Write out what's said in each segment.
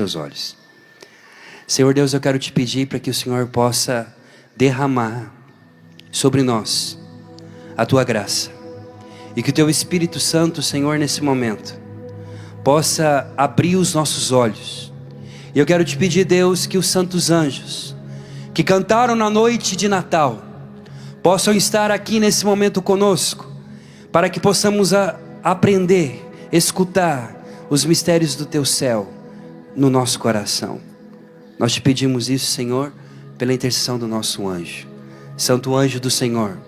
seus olhos. Senhor Deus, eu quero te pedir para que o Senhor possa derramar sobre nós a tua graça, e que o teu Espírito Santo, Senhor, nesse momento possa abrir os nossos olhos. E eu quero te pedir, Deus, que os santos anjos que cantaram na noite de Natal possam estar aqui nesse momento conosco, para que possamos aprender, escutar os mistérios do teu céu no nosso coração. Nós te pedimos isso, Senhor, pela intercessão do nosso anjo. Santo anjo do Senhor,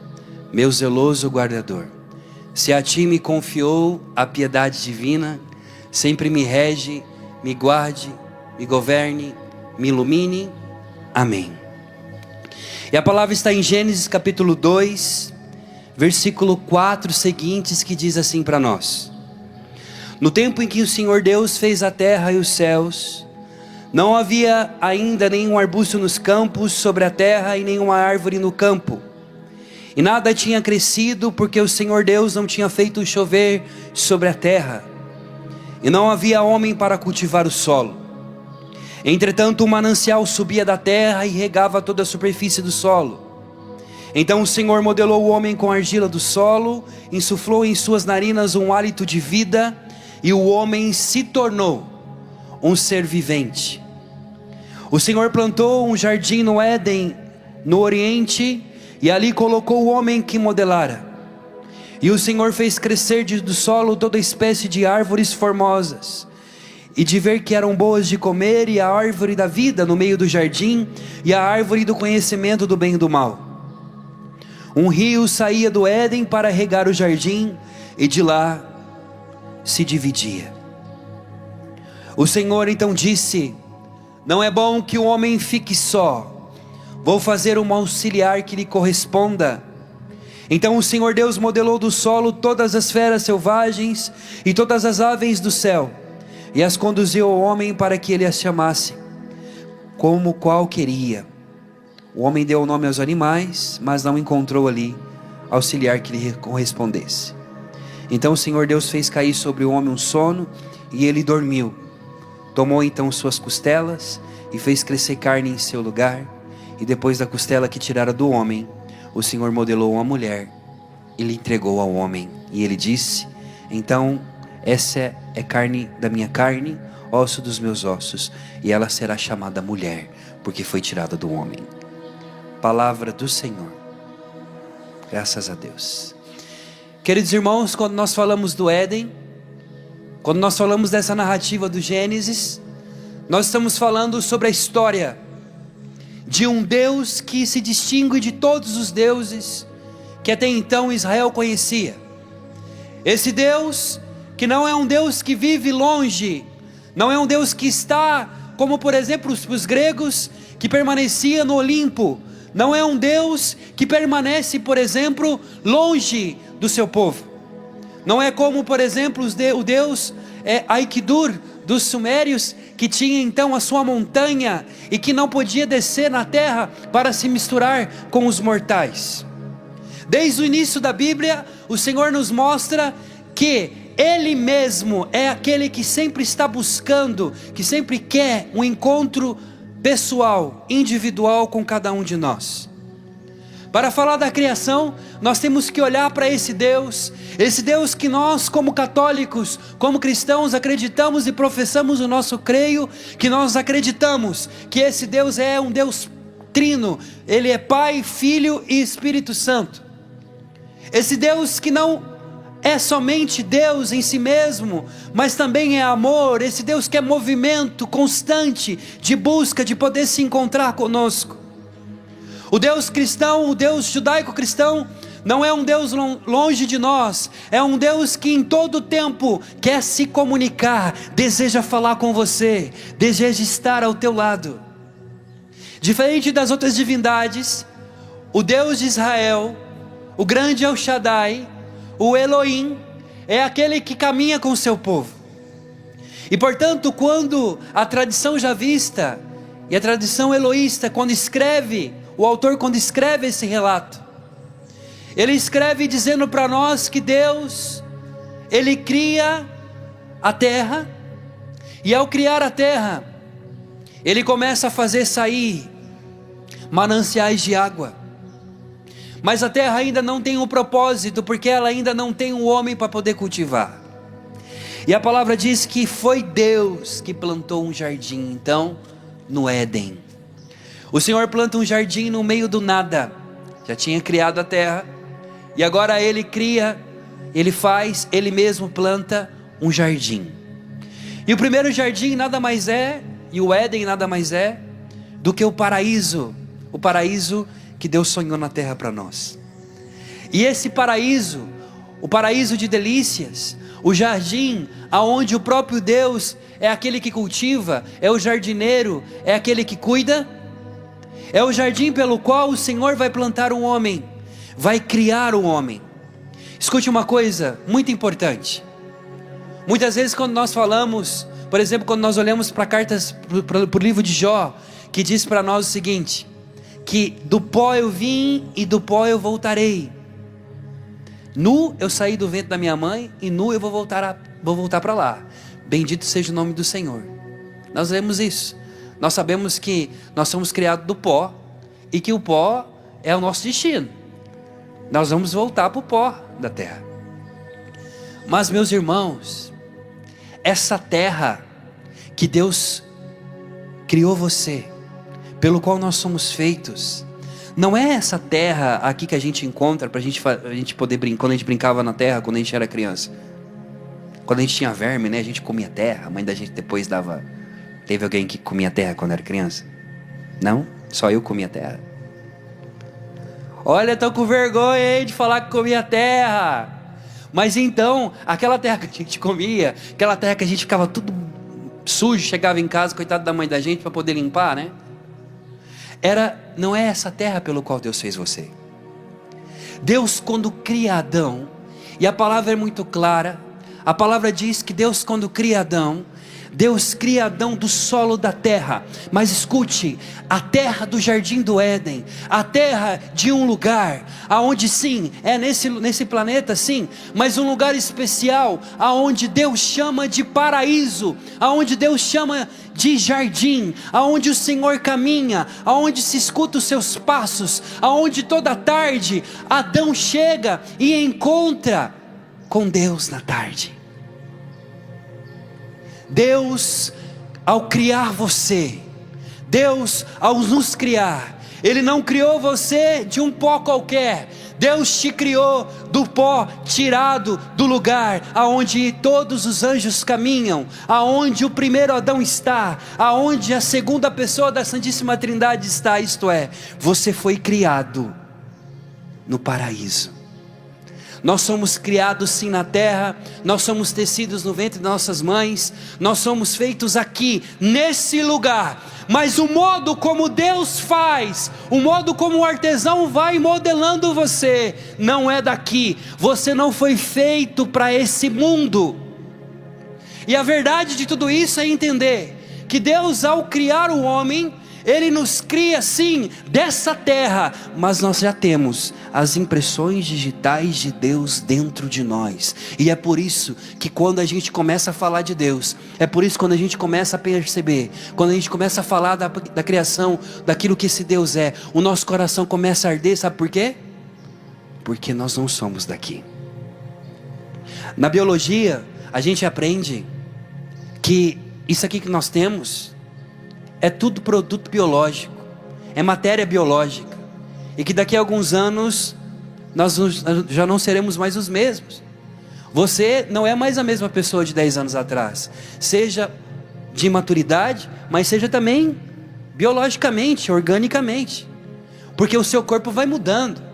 meu zeloso guardador, se a ti me confiou a piedade divina, sempre me rege, me guarde, me governe, me ilumine. Amém. E a palavra está em Gênesis capítulo 2, versículo 4 seguintes, que diz assim para nós: no tempo em que o Senhor Deus fez a terra e os céus, não havia ainda nenhum arbusto nos campos sobre a terra e nenhuma árvore no campo, e nada tinha crescido, porque o Senhor Deus não tinha feito chover sobre a terra, e não havia homem para cultivar o solo. Entretanto, um manancial subia da terra e regava toda a superfície do solo. Então o Senhor modelou o homem com a argila do solo, insuflou em suas narinas um hálito de vida, e o homem se tornou um ser vivente. O Senhor plantou um jardim no Éden, no Oriente, e ali colocou o homem que modelara. E o Senhor fez crescer do solo toda espécie de árvores formosas, e de ver que eram boas de comer, e a árvore da vida no meio do jardim, e a árvore do conhecimento do bem e do mal. Um rio saía do Éden para regar o jardim, e de lá se dividia. O Senhor então disse: não é bom que o homem fique só, vou fazer um auxiliar que lhe corresponda. Então o Senhor Deus modelou do solo todas as feras selvagens e todas as aves do céu, e as conduziu ao homem para que ele as chamasse como qual queria. O homem deu o nome aos animais, mas não encontrou ali auxiliar que lhe correspondesse. Então o Senhor Deus fez cair sobre o homem um sono, e ele dormiu. Tomou então suas costelas e fez crescer carne em seu lugar, e depois da costela que tirara do homem, o Senhor modelou uma mulher e lhe entregou ao homem. E ele disse: então essa é carne da minha carne, osso dos meus ossos, e ela será chamada mulher, porque foi tirada do homem. Palavra do Senhor. Graças a Deus. Queridos irmãos, quando nós falamos do Éden, quando nós falamos dessa narrativa do Gênesis, nós estamos falando sobre a história de um Deus que se distingue de todos os deuses que até então Israel conhecia. Esse Deus que não é um Deus que vive longe, não é um Deus que está, como por exemplo os gregos, que permanecia no Olimpo. Não é um Deus que permanece, por exemplo, longe do seu povo. Não é como, por exemplo, o Deus Aikidur dos sumérios, que tinha então a sua montanha e que não podia descer na terra para se misturar com os mortais. Desde o início da Bíblia, o Senhor nos mostra que Ele mesmo é aquele que sempre está buscando, que sempre quer um encontro pessoal, individual com cada um de nós. Para falar da criação, nós temos que olhar para esse Deus que nós como católicos, como cristãos, acreditamos e professamos o nosso creio, que nós acreditamos que esse Deus é um Deus trino, Ele é Pai, Filho e Espírito Santo. Esse Deus que não é somente Deus em si mesmo, mas também é amor. Esse Deus que é movimento constante de busca, de poder se encontrar conosco. O Deus cristão, o Deus judaico-cristão, não é um Deus longe de nós, é um Deus que em todo tempo quer se comunicar, deseja falar com você, deseja estar ao teu lado. Diferente das outras divindades, o Deus de Israel, o grande El Shaddai, o Elohim, é aquele que caminha com o seu povo. E portanto, quando a tradição javista e a tradição eloísta, o autor quando escreve esse relato, ele escreve dizendo para nós que Deus, Ele cria a terra, e ao criar a terra, Ele começa a fazer sair mananciais de água, mas a terra ainda não tem um propósito, porque ela ainda não tem um homem para poder cultivar. E a palavra diz que foi Deus que plantou um jardim, então, no Éden. O Senhor planta um jardim no meio do nada. Já tinha criado a terra, e agora Ele cria, Ele mesmo planta um jardim. E o primeiro jardim nada mais é, e o Éden nada mais é, do que o paraíso que Deus sonhou na terra para nós. E esse paraíso, o paraíso de delícias, o jardim aonde o próprio Deus é aquele que cultiva, é o jardineiro, é aquele que cuida, é o jardim pelo qual o Senhor vai plantar um homem, vai criar um homem. Escute uma coisa muito importante. Muitas vezes quando nós falamos, por exemplo, quando nós olhamos para cartas, para o livro de Jó, que diz para nós o seguinte, que do pó eu vim e do pó eu voltarei. Nu eu saí do ventre da minha mãe e nu eu vou voltar para lá. Bendito seja o nome do Senhor. Nós lemos isso. Nós sabemos que nós somos criados do pó e que o pó é o nosso destino. Nós vamos voltar para o pó da terra. Mas meus irmãos, essa terra que Deus criou você, pelo qual nós somos feitos, não é essa terra aqui que a gente encontra para a gente poder brincar, quando a gente brincava na terra, quando a gente era criança. Quando a gente tinha verme, né, a gente comia terra, a mãe da gente depois dava... Teve alguém que comia terra quando era criança? Não? Só eu comia terra. Olha, tô com vergonha, hein, de falar que comia terra. Mas então, aquela terra que a gente comia, aquela terra que a gente ficava tudo sujo, chegava em casa, coitado da mãe da gente, para poder limpar, né? Não é essa terra pelo qual Deus fez você. Deus, quando cria Adão, e a palavra é muito clara, a palavra diz que Deus, quando cria Adão, Deus cria Adão do solo da terra. Mas escute, a terra do jardim do Éden, a terra de um lugar, aonde sim, é nesse planeta sim, mas um lugar especial, aonde Deus chama de paraíso, aonde Deus chama de jardim, aonde o Senhor caminha, aonde se escuta os seus passos, aonde toda tarde Adão chega e encontra com Deus na tarde. Deus, ao criar você, Deus, ao nos criar, Ele não criou você de um pó qualquer. Deus te criou do pó tirado do lugar aonde todos os anjos caminham, aonde o primeiro Adão está, aonde a segunda pessoa da Santíssima Trindade está. Isto é, você foi criado no paraíso. Nós somos criados sim na terra, nós somos tecidos no ventre de nossas mães, nós somos feitos aqui, nesse lugar, mas o modo como Deus faz, o modo como o artesão vai modelando você, não é daqui. Você não foi feito para esse mundo. E a verdade de tudo isso é entender que Deus, ao criar o homem, Ele nos cria sim dessa terra, mas nós já temos as impressões digitais de Deus dentro de nós. E é por isso que quando a gente começa a falar de Deus, é por isso que quando a gente começa a perceber, quando a gente começa a falar da criação, daquilo que esse Deus é, o nosso coração começa a arder. Sabe por quê? Porque nós não somos daqui. Na biologia, a gente aprende que isso aqui que nós temos é tudo produto biológico, é matéria biológica, e que daqui a alguns anos nós já não seremos mais os mesmos. Você não é mais a mesma pessoa de 10 anos atrás, seja de maturidade, mas seja também biologicamente, organicamente, porque o seu corpo vai mudando.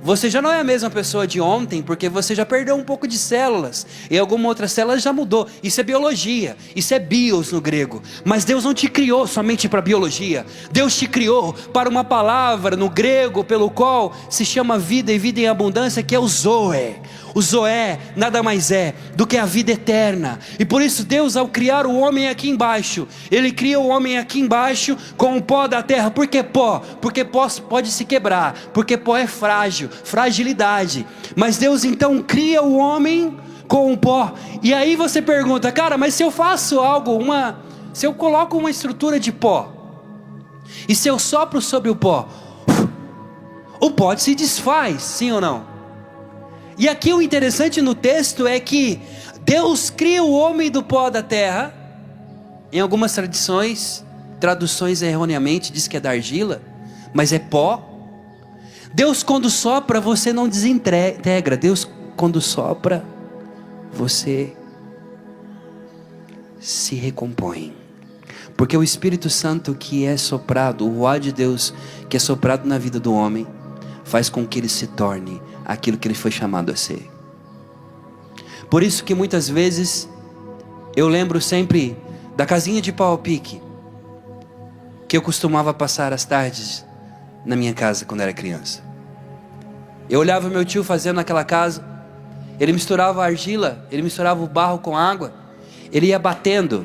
Você já não é a mesma pessoa de ontem, porque você já perdeu um pouco de células, e alguma outra célula já mudou. Isso é biologia, isso é bios no grego. Mas Deus não te criou somente para biologia. Deus te criou para uma palavra no grego, pelo qual se chama vida e vida em abundância, que é o Zoe. O Zoé nada mais é do que a vida eterna. E por isso Deus, ao criar o homem aqui embaixo, Ele cria o homem aqui embaixo com o pó da terra. Por que pó? Porque pó pode se quebrar, porque pó é frágil, fragilidade. Mas Deus então cria o homem com o pó. E aí você pergunta, cara, mas se eu faço algo, se eu coloco uma estrutura de pó, e se eu sopro sobre o pó se desfaz, sim ou não? E aqui o interessante no texto é que Deus cria o homem do pó da terra. Em algumas traduções erroneamente diz que é da argila, mas é pó. Deus quando sopra, você não desintegra. Deus quando sopra, você se recompõe. Porque o Espírito Santo que é soprado, o ar de Deus que é soprado na vida do homem, faz com que ele se torne aquilo que ele foi chamado a ser. Por isso que muitas vezes eu lembro sempre da casinha de pau a pique que eu costumava passar as tardes na minha casa quando era criança. Eu olhava meu tio fazendo naquela casa. Ele misturava a argila, ele misturava o barro com água, ele ia batendo.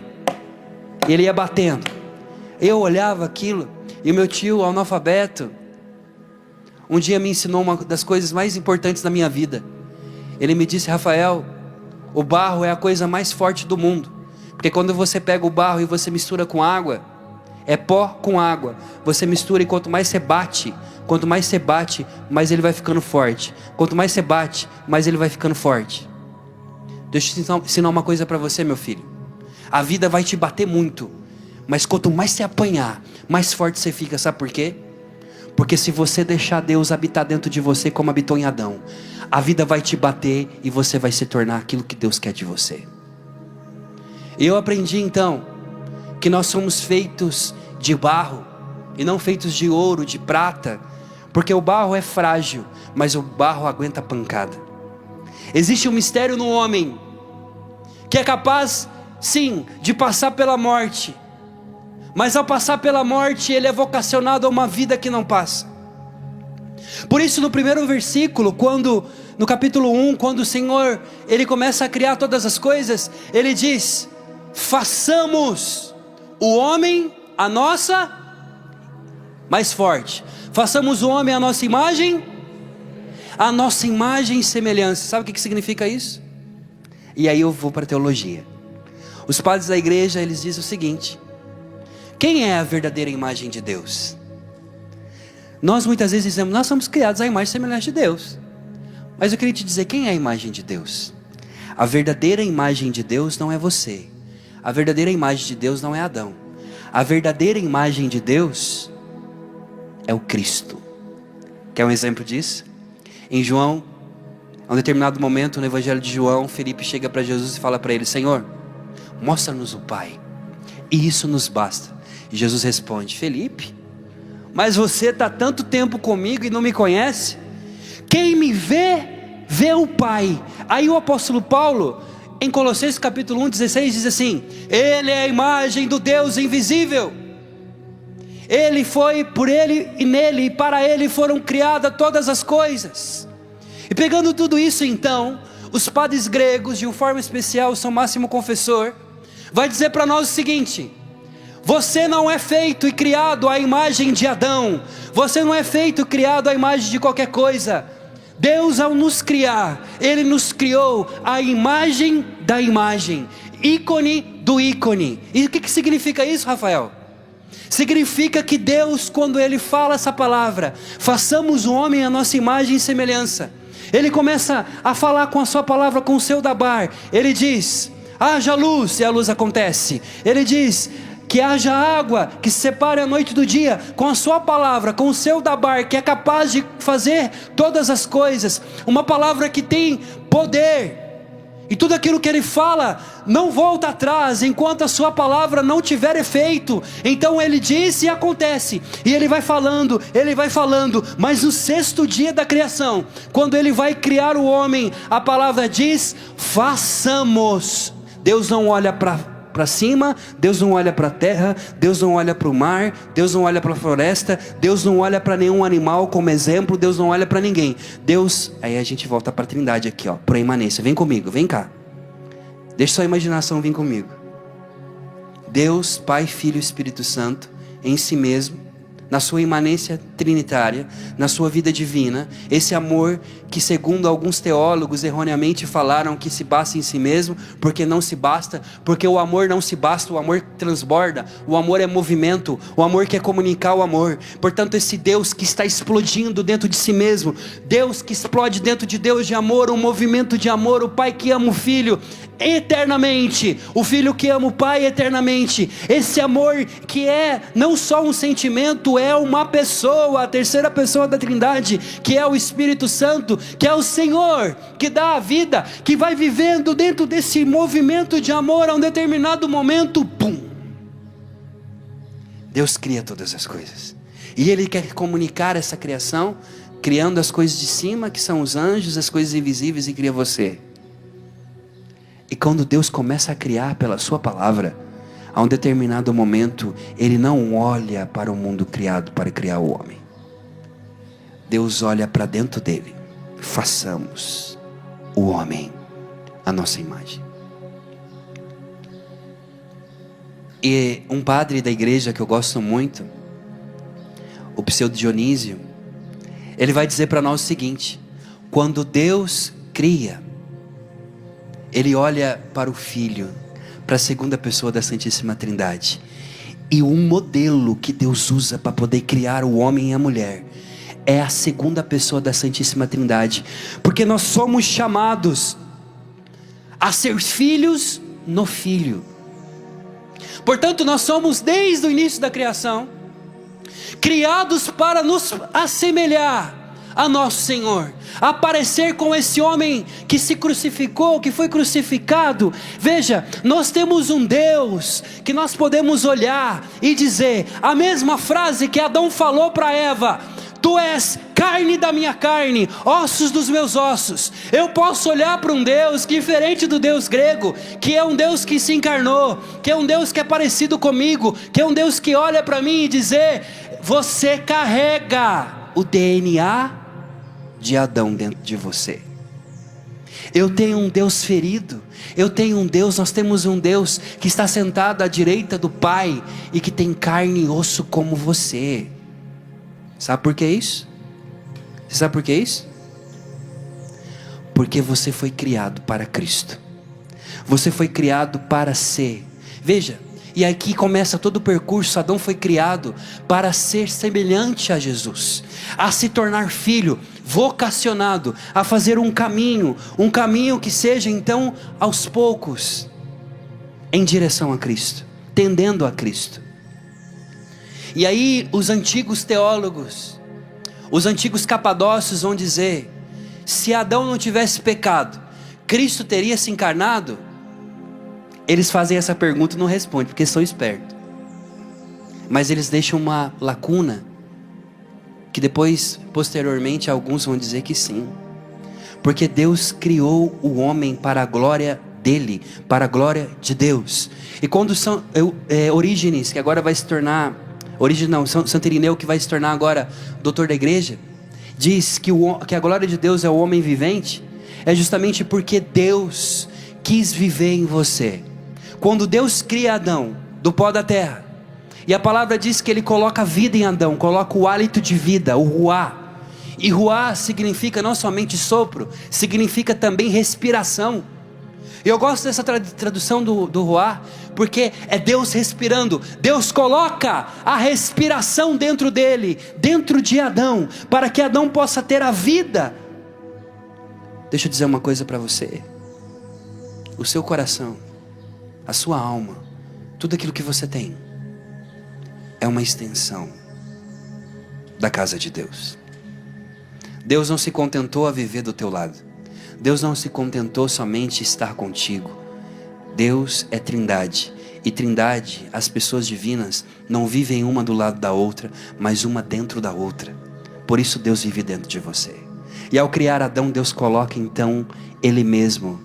Eu olhava aquilo, e o meu tio, analfabeto, um dia me ensinou uma das coisas mais importantes da minha vida. Ele me disse: Rafael, o barro é a coisa mais forte do mundo, porque quando você pega o barro e você mistura com água, é pó com água, você mistura, e quanto mais você bate, mais ele vai ficando forte. Quanto mais você bate, mais ele vai ficando forte. Deixa eu ensinar uma coisa para você, meu filho. A vida vai te bater muito, mas quanto mais você apanhar, mais forte você fica. Sabe por quê? Porque se você deixar Deus habitar dentro de você como habitou em Adão, a vida vai te bater e você vai se tornar aquilo que Deus quer de você. E eu aprendi então que nós somos feitos de barro e não feitos de ouro, de prata, porque o barro é frágil, mas o barro aguenta pancada. Existe um mistério no homem que é capaz, sim, de passar pela morte, mas ao passar pela morte ele é vocacionado a uma vida que não passa. Por isso no primeiro versículo, no capítulo 1, quando o Senhor ele começa a criar todas as coisas, ele diz: façamos o homem a nossa mais forte, façamos o homem a nossa imagem e semelhança. Sabe o que significa isso? E aí eu vou para a teologia. Os padres da igreja, eles dizem o seguinte: quem é a verdadeira imagem de Deus? Nós muitas vezes dizemos: nós somos criados à imagem e semelhança de Deus. Mas eu queria te dizer, quem é a imagem de Deus? A verdadeira imagem de Deus não é você. A verdadeira imagem de Deus não é Adão. A verdadeira imagem de Deus é o Cristo. Quer um exemplo disso? Em João, a um determinado momento no Evangelho de João, Felipe chega para Jesus e fala para ele: Senhor, mostra-nos o Pai, e isso nos basta. E Jesus responde: Felipe, mas você está tanto tempo comigo e não me conhece? Quem me vê, vê o Pai. Aí o apóstolo Paulo, em Colossenses capítulo 1:16, diz assim: Ele é a imagem do Deus invisível. Ele foi, por Ele e nele e para Ele foram criadas todas as coisas. E pegando tudo isso então, os padres gregos, de uma forma especial, o São Máximo Confessor, vai dizer para nós o seguinte: você não é feito e criado à imagem de Adão. Você não é feito e criado à imagem de qualquer coisa. Deus, ao nos criar, Ele nos criou à imagem da imagem, ícone do ícone. E o que significa isso, Rafael? Significa que Deus, quando Ele fala essa palavra, façamos o homem à nossa imagem e semelhança, Ele começa a falar com a sua palavra, com o seu dabar. Ele diz: haja luz, e a luz acontece. Ele diz que haja água, que se separe a noite do dia, com a sua palavra, com o seu dabar, que é capaz de fazer todas as coisas. Uma palavra que tem poder, e tudo aquilo que Ele fala não volta atrás, enquanto a sua palavra não tiver efeito. Então Ele diz e acontece, e Ele vai falando, mas no sexto dia da criação, quando Ele vai criar o homem, a palavra diz: façamos. Deus não olha para cima, Deus não olha para a terra, Deus não olha para o mar, Deus não olha para a floresta, Deus não olha para nenhum animal como exemplo, Deus não olha para ninguém. Deus, aí a gente volta para a trindade aqui, por imanência. Vem comigo, vem cá, deixa sua imaginação vir comigo. Deus, Pai, Filho e Espírito Santo, em si mesmo, na sua imanência trinitária, na sua vida divina, esse amor que, segundo alguns teólogos erroneamente falaram que se basta em si mesmo, porque não se basta, porque o amor não se basta, o amor transborda, o amor é movimento, o amor quer comunicar o amor. Portanto, esse Deus que está explodindo dentro de si mesmo, Deus que explode dentro de Deus de amor, um movimento de amor, o Pai que ama o Filho eternamente, o Filho que ama o Pai eternamente, esse amor que é não só um sentimento, é uma pessoa, a terceira pessoa da Trindade, que é o Espírito Santo, que é o Senhor, que dá a vida, que vai vivendo dentro desse movimento de amor. A um determinado momento, pum, Deus cria todas as coisas, e Ele quer comunicar essa criação, criando as coisas de cima, que são os anjos, as coisas invisíveis, e cria você. E quando Deus começa a criar pela sua palavra, a um determinado momento, Ele não olha para o mundo criado para criar o homem. Deus olha para dentro dele. Façamos o homem à nossa imagem. E um padre da igreja que eu gosto muito, o Pseudo Dionísio, ele vai dizer para nós o seguinte: quando Deus cria, Ele olha para o Filho, para a segunda pessoa da Santíssima Trindade, e um modelo que Deus usa para poder criar o homem e a mulher é a segunda pessoa da Santíssima Trindade, porque nós somos chamados a ser filhos no Filho. Portanto, nós somos desde o início da criação criados para nos assemelhar a nosso Senhor, aparecer com esse homem que se crucificou, que foi crucificado. Veja, nós temos um Deus que nós podemos olhar e dizer a mesma frase que Adão falou para Eva: tu és carne da minha carne, ossos dos meus ossos. Eu posso olhar para um Deus diferente do Deus grego, que é um Deus que se encarnou, que é um Deus que é parecido comigo, que é um Deus que olha para mim e dizer: você carrega o DNA de Adão dentro de você. Eu tenho um Deus ferido, nós temos um Deus que está sentado à direita do Pai e que tem carne e osso como você. Sabe por que isso? Você sabe por que isso? Porque você foi criado para Cristo. Você foi criado para ser. Veja, e aqui começa todo o percurso. Adão foi criado para ser semelhante a Jesus, a se tornar filho, vocacionado a fazer um caminho que seja então aos poucos em direção a Cristo, tendendo a Cristo. E aí os antigos teólogos, os antigos capadócios vão dizer: se Adão não tivesse pecado, Cristo teria se encarnado? Eles fazem essa pergunta e não respondem, porque são espertos. Mas eles deixam uma lacuna, que depois, posteriormente, alguns vão dizer que sim. Porque Deus criou o homem para a glória dele, para a glória de Deus. E quando Orígenes, que agora vai se tornar, Santo Irineu, que vai se tornar agora doutor da igreja, diz que a glória de Deus é o homem vivente, é justamente porque Deus quis viver em você. Quando Deus cria Adão do pó da terra, e a palavra diz que Ele coloca vida em Adão, coloca o hálito de vida, o ruá. E ruá significa não somente sopro, significa também respiração. E eu gosto dessa tradução do ruá, porque é Deus respirando. Deus coloca a respiração dentro dele, dentro de Adão, para que Adão possa ter a vida. Deixa eu dizer uma coisa para você: o seu coração, a sua alma, tudo aquilo que você tem, é uma extensão da casa de Deus. Deus não se contentou a viver do teu lado. Deus não se contentou somente estar contigo. Deus é Trindade. E Trindade, as pessoas divinas não vivem uma do lado da outra, mas uma dentro da outra. Por isso Deus vive dentro de você. E ao criar Adão, Deus coloca então Ele mesmo,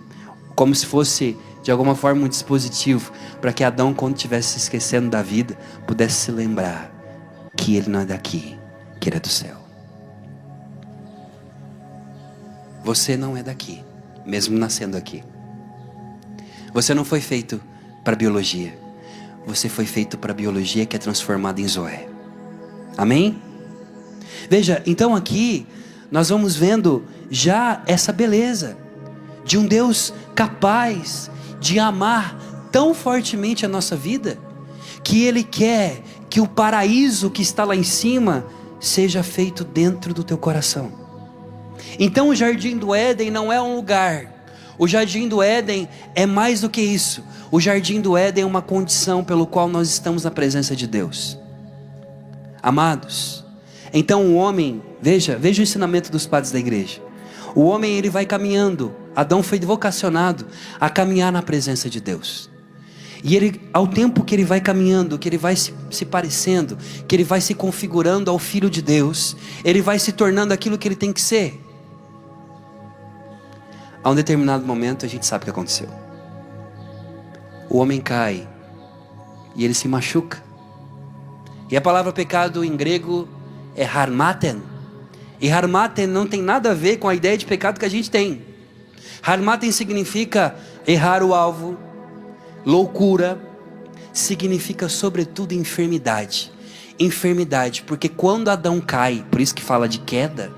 como se fosse de alguma forma um dispositivo, para que Adão, quando estivesse se esquecendo da vida, pudesse se lembrar que ele não é daqui, que ele é do céu. Você não é daqui, mesmo nascendo aqui. Você não foi feito para biologia. Você foi feito para a biologia que é transformada em Zoé. Amém? Veja, então aqui nós vamos vendo já essa beleza de um Deus capaz de amar tão fortemente a nossa vida, que Ele quer que o paraíso que está lá em cima seja feito dentro do teu coração. Então o Jardim do Éden não é um lugar, o Jardim do Éden é mais do que isso. O Jardim do Éden é uma condição pelo qual nós estamos na presença de Deus. Amados, então o homem, veja o ensinamento dos padres da igreja. O homem, ele vai caminhando. Adão foi vocacionado a caminhar na presença de Deus. E ele, ao tempo que ele vai caminhando, que ele vai se parecendo, que ele vai se configurando ao Filho de Deus, ele vai se tornando aquilo que ele tem que ser. A um determinado momento a gente sabe o que aconteceu. O homem cai e ele se machuca. E a palavra pecado em grego é harmaten. E harmaten não tem nada a ver com a ideia de pecado que a gente tem. Harmaten significa errar o alvo, loucura, significa sobretudo enfermidade. Enfermidade, porque quando Adão cai, por isso que fala de queda.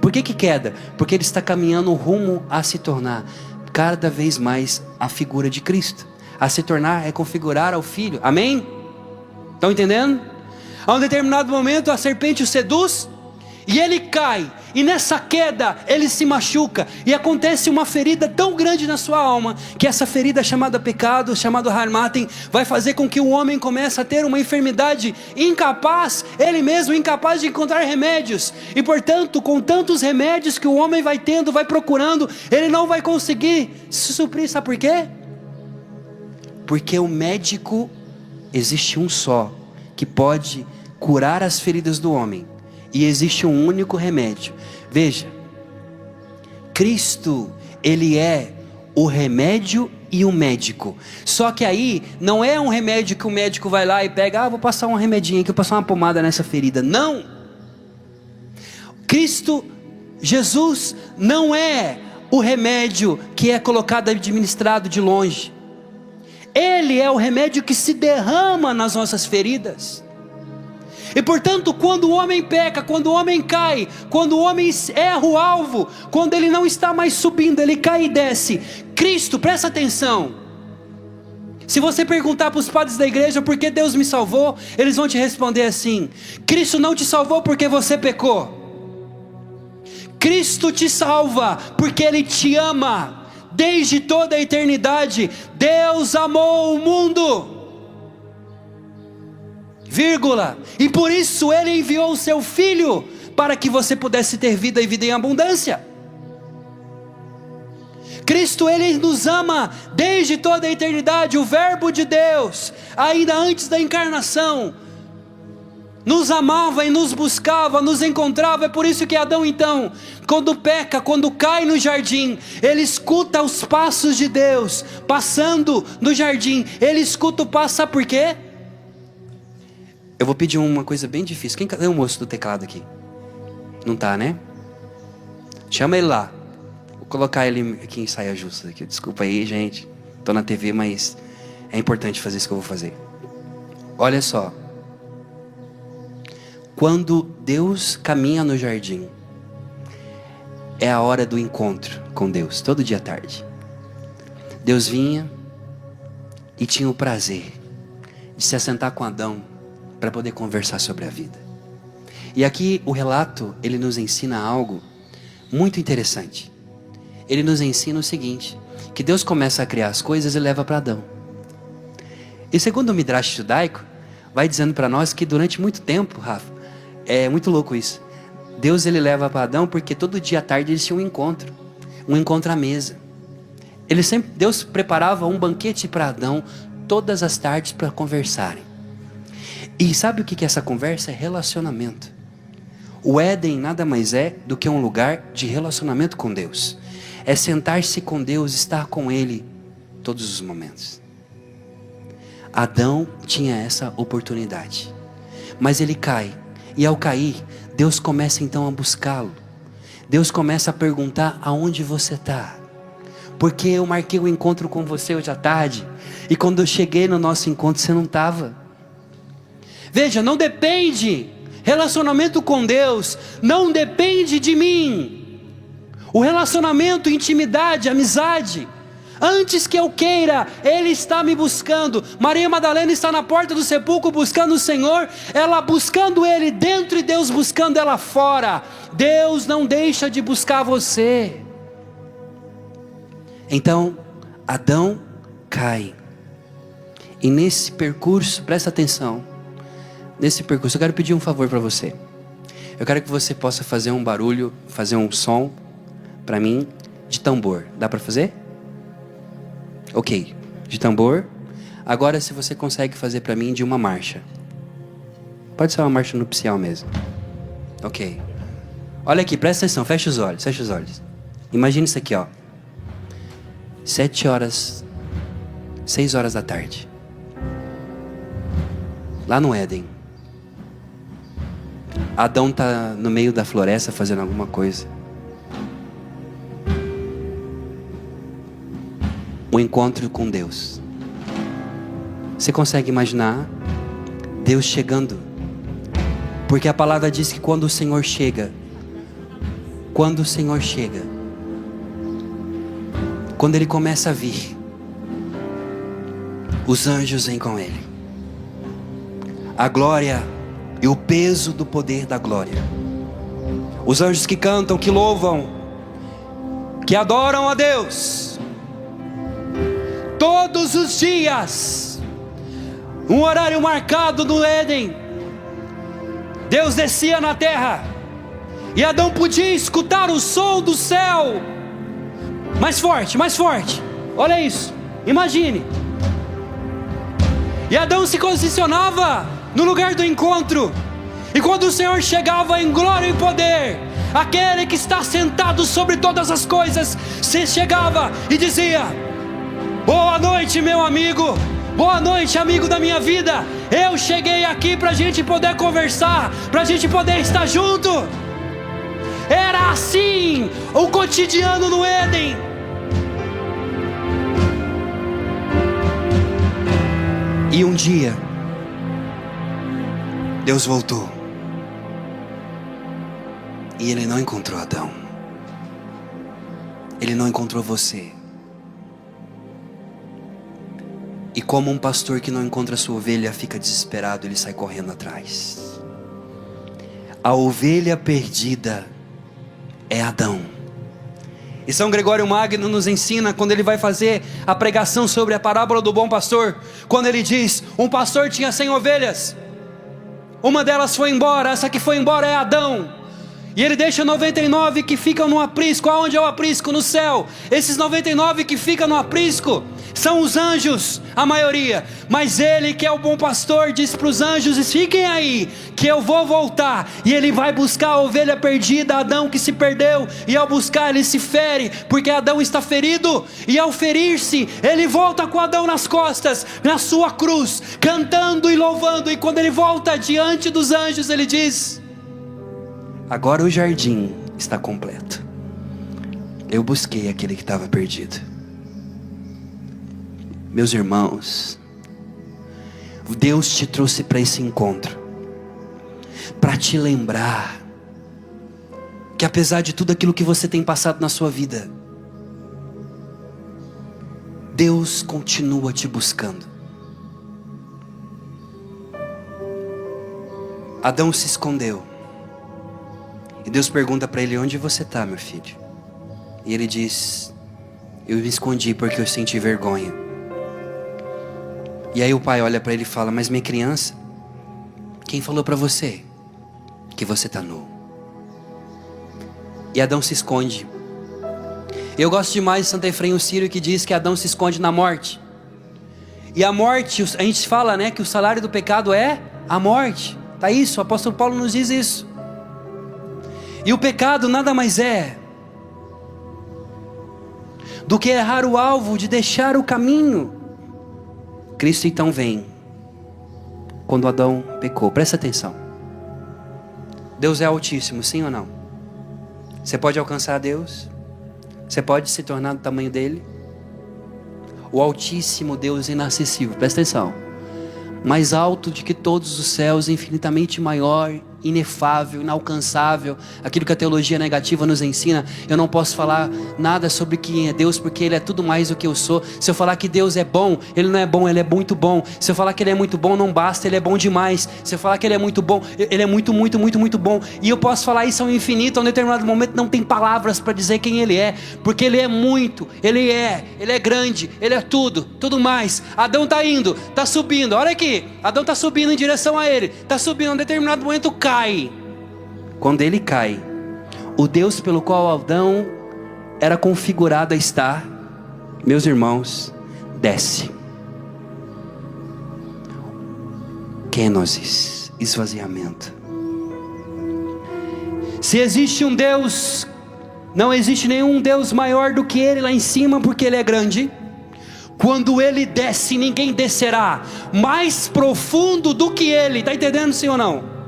Por que queda? Porque ele está caminhando rumo a se tornar cada vez mais a figura de Cristo. A se tornar é configurar ao Filho. Amém? Estão entendendo? A um determinado momento a serpente o seduz e ele cai, e nessa queda ele se machuca, e acontece uma ferida tão grande na sua alma, que essa ferida chamada pecado, chamado harmaten, vai fazer com que o homem comece a ter uma enfermidade incapaz, ele mesmo incapaz de encontrar remédios, e portanto com tantos remédios que o homem vai tendo, vai procurando, ele não vai conseguir se suprir. Sabe por quê? Porque o médico, existe um só, que pode curar as feridas do homem, e existe um único remédio. Veja, Cristo, Ele é o remédio e o médico. Só que aí, não é um remédio que o médico vai lá e pega, vou passar um remedinho aqui, vou passar uma pomada nessa ferida. Não! Cristo, Jesus, não é o remédio que é colocado, administrado de longe. Ele é o remédio que se derrama nas nossas feridas. E portanto, quando o homem peca, quando o homem cai, quando o homem erra o alvo, quando ele não está mais subindo, ele cai e desce, Cristo, presta atenção, se você perguntar para os padres da igreja por que Deus me salvou, eles vão te responder assim: Cristo não te salvou porque você pecou, Cristo te salva porque Ele te ama. Desde toda a eternidade, Deus amou o mundo, vírgula, e por isso Ele enviou o seu Filho, para que você pudesse ter vida e vida em abundância. Cristo, Ele nos ama desde toda a eternidade. O verbo de Deus, ainda antes da encarnação, nos amava e nos buscava, nos encontrava. É por isso que Adão então, quando peca, quando cai no jardim, ele escuta os passos de Deus, passando no jardim, ele escuta o passo. Sabe por quê? Eu vou pedir uma coisa bem difícil. Quem é o moço do teclado aqui? Não tá, né? Chama ele lá. Vou colocar ele aqui em saia justa aqui. Desculpa aí, gente. Tô na TV, mas é importante fazer isso que eu vou fazer. Olha só. Quando Deus caminha no jardim, é a hora do encontro com Deus, todo dia à tarde. Deus vinha e tinha o prazer de se assentar com Adão para poder conversar sobre a vida. E aqui o relato, ele nos ensina algo muito interessante. Ele nos ensina o seguinte, que Deus começa a criar as coisas e leva para Adão. E segundo o Midrash judaico, vai dizendo para nós que durante muito tempo, Rafa, é muito louco isso, Deus ele leva para Adão porque todo dia à tarde eles tinham um encontro à mesa. Deus preparava um banquete para Adão todas as tardes para conversarem. E sabe o que é essa conversa? É relacionamento. O Éden nada mais é do que um lugar de relacionamento com Deus. É sentar-se com Deus, estar com Ele todos os momentos. Adão tinha essa oportunidade, mas ele cai, e ao cair, Deus começa então a buscá-lo. Deus começa a perguntar: aonde você está? Porque eu marquei um encontro com você hoje à tarde, e quando eu cheguei no nosso encontro você não estava. Veja, não depende Relacionamento com Deus não depende de mim. O relacionamento, intimidade, amizade, antes que eu queira, Ele está me buscando. Maria Madalena está na porta do sepulcro buscando o Senhor, ela buscando Ele dentro e Deus buscando ela fora. Deus não deixa de buscar você. Então, Adão cai. E nesse percurso, presta atenção, nesse percurso, eu quero pedir um favor para você. Eu quero que você possa fazer um barulho, fazer um som para mim de tambor. Dá para fazer? Ok, de tambor. Agora, se você consegue fazer para mim de uma marcha. Pode ser uma marcha nupcial mesmo. Ok. Olha aqui, presta atenção, fecha os olhos, fecha os olhos. Imagina isso aqui, ó. 6 horas da tarde. Lá no Éden. Adão está no meio da floresta fazendo alguma coisa. Um encontro com Deus. Você consegue imaginar Deus chegando? Porque a palavra diz que quando o Senhor chega, quando Ele começa a vir, os anjos vêm com Ele. A glória e o peso do poder da glória. Os anjos que cantam, que louvam, que adoram a Deus. Todos os dias, um horário marcado no Éden, Deus descia na terra, e Adão podia escutar o som do céu. Mais forte, olha isso, imagine. E Adão se posicionava no lugar do encontro, e quando o Senhor chegava em glória e poder, aquele que está sentado sobre todas as coisas, se chegava e dizia: boa noite, meu amigo, boa noite, amigo da minha vida, eu cheguei aqui para a gente poder conversar, para a gente poder estar junto. Era assim o cotidiano no Éden. E um dia Deus voltou, e Ele não encontrou Adão, Ele não encontrou você. E como um pastor que não encontra a sua ovelha fica desesperado, ele sai correndo atrás. A ovelha perdida é Adão. E São Gregório Magno nos ensina, quando ele vai fazer a pregação sobre a parábola do bom pastor, quando ele diz: um pastor tinha 100 ovelhas, uma delas foi embora, essa que foi embora é Adão, e ele deixa 99 que ficam no aprisco. Aonde é o aprisco? No céu. Esses 99 que ficam no aprisco são os anjos, a maioria. Mas ele, que é o bom pastor, diz para os anjos: fiquem aí, que eu vou voltar. E ele vai buscar a ovelha perdida, Adão que se perdeu. E ao buscar ele se fere, porque Adão está ferido. E ao ferir-se, ele volta com Adão nas costas, na sua cruz, cantando e louvando. E quando ele volta diante dos anjos, ele diz: agora o jardim está completo. Eu busquei aquele que estava perdido. Meus irmãos, Deus te trouxe para esse encontro, para te lembrar que apesar de tudo aquilo que você tem passado na sua vida, Deus continua te buscando. Adão se escondeu, e Deus pergunta para ele: onde você está, meu filho? E ele diz: eu me escondi porque eu senti vergonha. E aí o pai olha para ele e fala: mas minha criança, quem falou para você que você está nu? E Adão se esconde. Eu gosto demais de Santo Efraim Sírio, que diz que Adão se esconde na morte. E a morte, a gente fala, né, que o salário do pecado é a morte. Tá isso, o apóstolo Paulo nos diz isso. E o pecado nada mais é do que errar o alvo, de deixar o caminho. Cristo então vem quando Adão pecou. Presta atenção. Deus é altíssimo, sim ou não? Você pode alcançar Deus? Você pode se tornar do tamanho dele? O altíssimo Deus inacessível, presta atenção, mais alto do que todos os céus, infinitamente maior inefável, inalcançável, aquilo que a teologia negativa nos ensina. Eu não posso falar nada sobre quem é Deus, porque Ele é tudo mais do que eu sou. Se eu falar que Deus é bom, Ele não é bom, Ele é muito bom. Se eu falar que Ele é muito bom, não basta, Ele é bom demais. Se eu falar que Ele é muito bom, Ele é muito, muito, muito, muito bom. E eu posso falar isso ao infinito, a um determinado momento não tem palavras para dizer quem Ele é, porque Ele é muito, Ele é grande, Ele é tudo, tudo mais. Adão está indo, está subindo, olha aqui, Adão está subindo em direção a Ele, está subindo, a um determinado momento cai. Quando ele cai, o Deus pelo qual Adão era configurado a estar, meus irmãos, desce. Kenosis, esvaziamento. Se existe um Deus, não existe nenhum Deus maior do que Ele lá em cima, porque Ele é grande. Quando Ele desce, ninguém descerá mais profundo do que Ele. Está entendendo, sim ou não?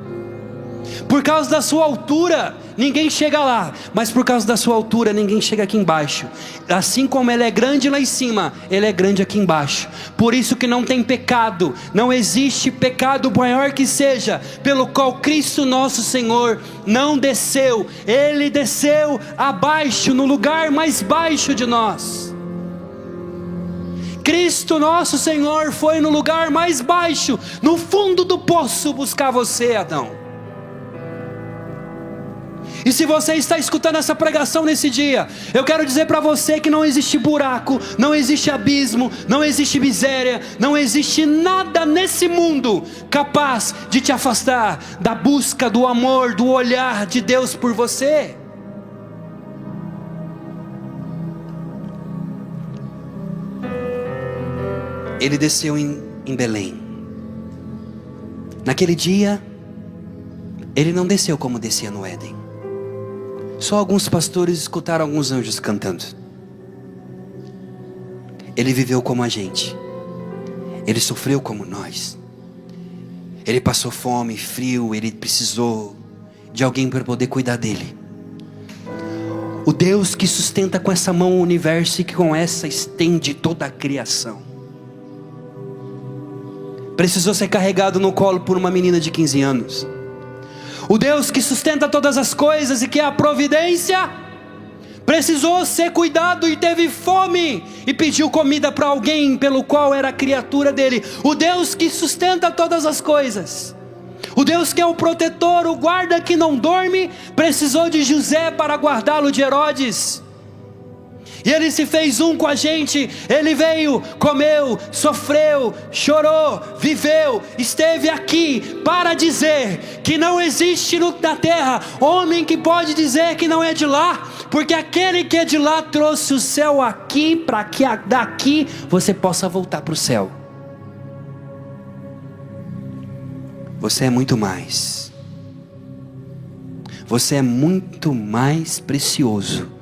Por causa da sua altura, ninguém chega lá. Mas por causa da sua altura, ninguém chega aqui embaixo. Assim como Ele é grande lá em cima, Ele é grande aqui embaixo. Por isso que não tem pecado, não existe pecado maior que seja, pelo qual Cristo nosso Senhor não desceu. Ele desceu abaixo, no lugar mais baixo de nós. Cristo nosso Senhor foi no lugar mais baixo, no fundo do poço, buscar você, Adão. E se você está escutando essa pregação nesse dia, eu quero dizer para você que não existe buraco, não existe abismo, não existe miséria, não existe nada nesse mundo capaz de te afastar da busca, do amor, do olhar de Deus por você. Ele desceu em Belém. Naquele dia, Ele não desceu como descia no Éden. Só alguns pastores escutaram alguns anjos cantando. Ele viveu como a gente. Ele sofreu como nós. Ele passou fome, frio. Ele precisou de alguém para poder cuidar dele. O Deus que sustenta com essa mão o universo e que com essa estende toda a criação, precisou ser carregado no colo por uma menina de 15 anos. O Deus que sustenta todas as coisas e que é a providência, precisou ser cuidado e teve fome e pediu comida para alguém pelo qual era a criatura dele. O Deus que sustenta todas as coisas, o Deus que é o protetor, o guarda que não dorme, precisou de José para guardá-lo de Herodes. E Ele se fez um com a gente. Ele veio, comeu, sofreu, chorou, viveu, esteve aqui para dizer que não existe na terra homem que pode dizer que não é de lá, porque aquele que é de lá trouxe o céu aqui, para que daqui você possa voltar para o céu. Você é muito mais. Você é muito mais precioso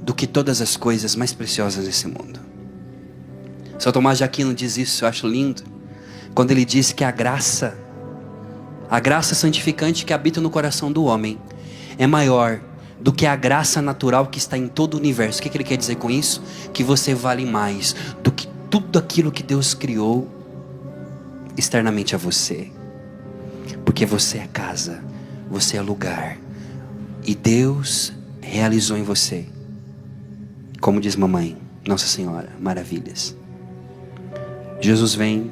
do que todas as coisas mais preciosas desse mundo. São Tomás de Aquino diz isso, eu acho lindo, quando ele diz que a graça santificante que habita no coração do homem é maior do que a graça natural que está em todo o universo. O que ele quer dizer com isso? Que você vale mais do que tudo aquilo que Deus criou externamente a você, porque você é casa, você é lugar, e Deus realizou em você, como diz mamãe, Nossa Senhora, maravilhas. Jesus vem,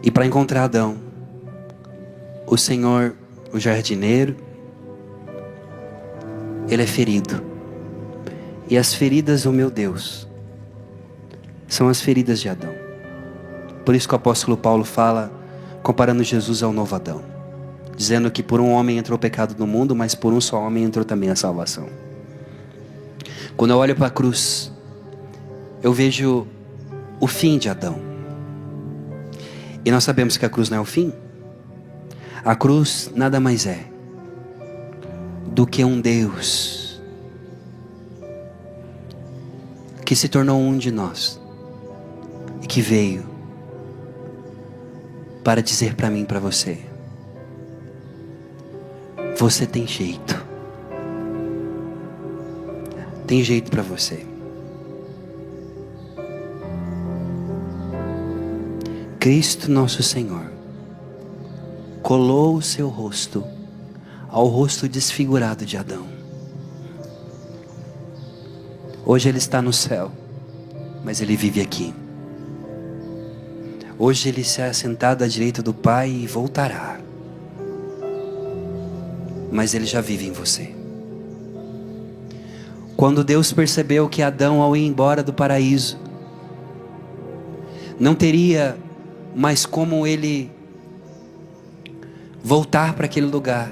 e para encontrar Adão, o Senhor, o jardineiro, Ele é ferido. E as feridas do meu Deus são as feridas de Adão. Por isso que o apóstolo Paulo fala, comparando Jesus ao novo Adão, dizendo que por um homem entrou o pecado no mundo, mas por um só homem entrou também a salvação. Quando eu olho para a cruz, eu vejo o fim de Adão. E nós sabemos que a cruz não é o fim. A cruz nada mais é do que um Deus que se tornou um de nós e que veio para dizer para mim e para você: você tem jeito. Tem jeito para você. Cristo nosso Senhor colou o seu rosto ao rosto desfigurado de Adão. Hoje ele está no céu, mas ele vive aqui. Hoje ele se assentado à direita do Pai e voltará, mas ele já vive em você. Quando Deus percebeu que Adão, ao ir embora do paraíso, não teria mais como ele voltar para aquele lugar,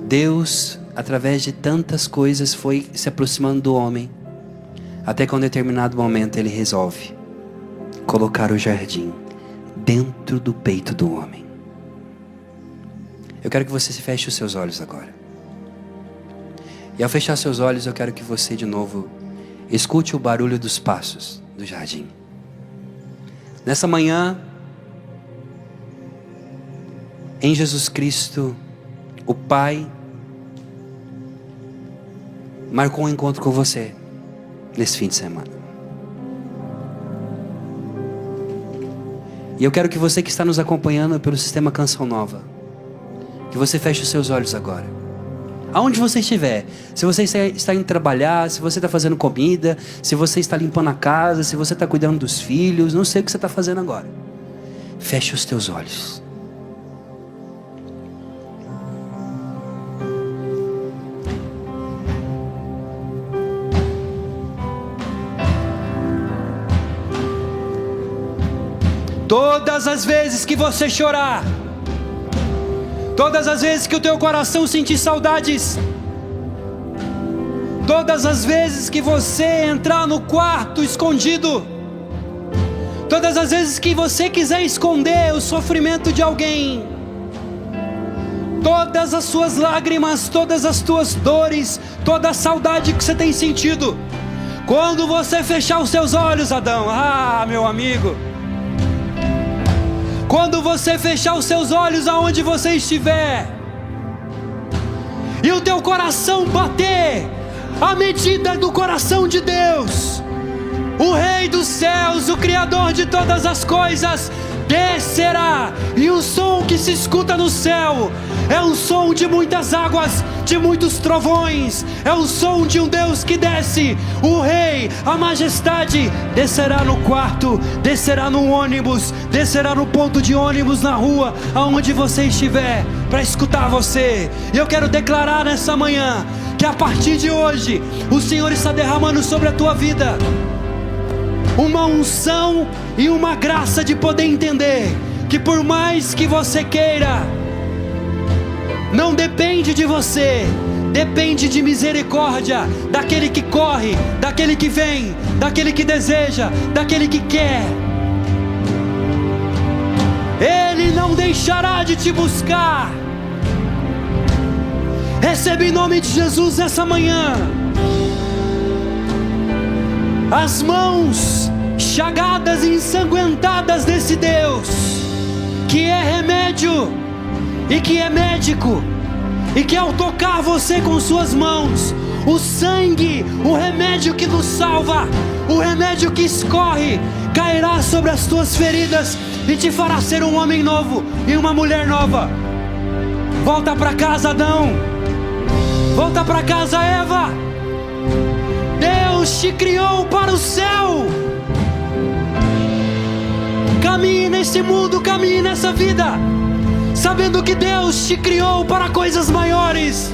Deus, através de tantas coisas, foi se aproximando do homem, até que em um determinado momento ele resolve colocar o jardim dentro do peito do homem. Eu quero que você se feche os seus olhos agora. E ao fechar seus olhos, eu quero que você de novo escute o barulho dos passos do jardim. Nessa manhã, em Jesus Cristo, o Pai marcou um encontro com você nesse fim de semana. E eu quero que você que está nos acompanhando pelo sistema Canção Nova, que você feche os seus olhos agora. Aonde você estiver, se você está indo trabalhar, se você está fazendo comida, se você está limpando a casa, se você está cuidando dos filhos, não sei o que você está fazendo agora. Feche os teus olhos. Todas as vezes que você chorar, todas as vezes que o teu coração sentir saudades, todas as vezes que você entrar no quarto escondido, todas as vezes que você quiser esconder o sofrimento de alguém, todas as suas lágrimas, todas as tuas dores, toda a saudade que você tem sentido, quando você fechar os seus olhos, Adão, meu amigo, quando você fechar os seus olhos aonde você estiver, e o teu coração bater à medida do coração de Deus, o Rei dos céus, o Criador de todas as coisas, descerá, e o som que se escuta no céu é um som de muitas águas, de muitos trovões, é o som de um Deus que desce. O Rei, a majestade, descerá no quarto, descerá no ônibus, descerá no ponto de ônibus, na rua, aonde você estiver, para escutar você. E eu quero declarar nessa manhã que a partir de hoje o Senhor está derramando sobre a tua vida uma unção e uma graça de poder entender que por mais que você queira, não depende de você, depende de misericórdia daquele que corre, daquele que vem, daquele que deseja, daquele que quer. Ele não deixará de te buscar. Recebe em nome de Jesus essa manhã as mãos chagadas e ensanguentadas desse Deus, que é remédio e que é médico, e que ao tocar você com suas mãos, o sangue, o remédio que nos salva, o remédio que escorre, cairá sobre as tuas feridas e te fará ser um homem novo e uma mulher nova. Volta para casa, Adão. Volta para casa, Eva. Deus te criou para o céu. Caminhe nesse mundo, caminhe nessa vida, sabendo que Deus te criou para coisas maiores.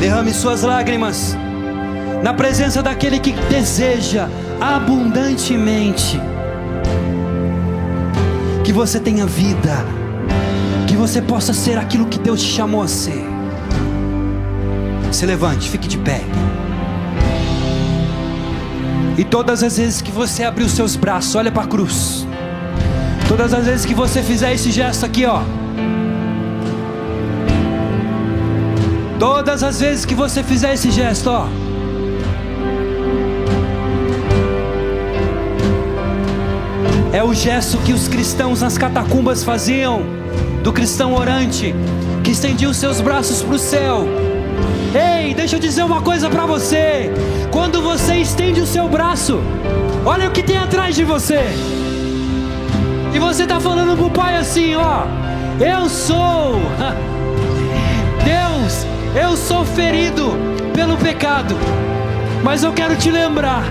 Derrame suas lágrimas na presença daquele que deseja abundantemente que você tenha vida, que você possa ser aquilo que Deus te chamou a ser. Se levante, fique de pé. E todas as vezes que você abrir os seus braços, olha para a cruz. Todas as vezes que você fizer esse gesto aqui, ó. Todas as vezes que você fizer esse gesto, ó. É o gesto que os cristãos nas catacumbas faziam, do cristão orante, que estendia os seus braços para o céu. Ei, deixa eu dizer uma coisa para você. Quando você estende o seu braço, olha o que tem atrás de você. E você está falando para o Pai assim, ó: eu sou Deus, eu sou ferido pelo pecado, mas eu quero te lembrar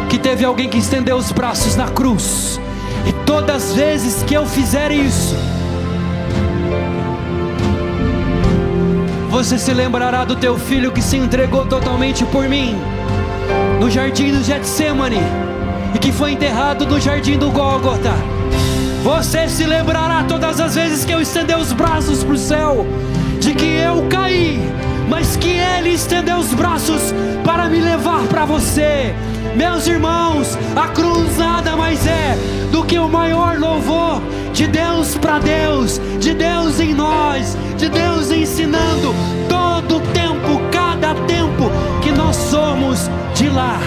que teve alguém que estendeu os braços na cruz, e todas as vezes que eu fizer isso, você se lembrará do teu filho que se entregou totalmente por mim no jardim do Getsemane e que foi enterrado no jardim do Gólgota. Você se lembrará todas as vezes que eu estender os braços para o céu, de que eu caí, mas que Ele estendeu os braços para me levar para você. Meus irmãos, a cruz nada mais é do que o maior louvor de Deus para Deus, de Deus em nós, de Deus ensinando todo o tempo, cada tempo que nós somos de lá.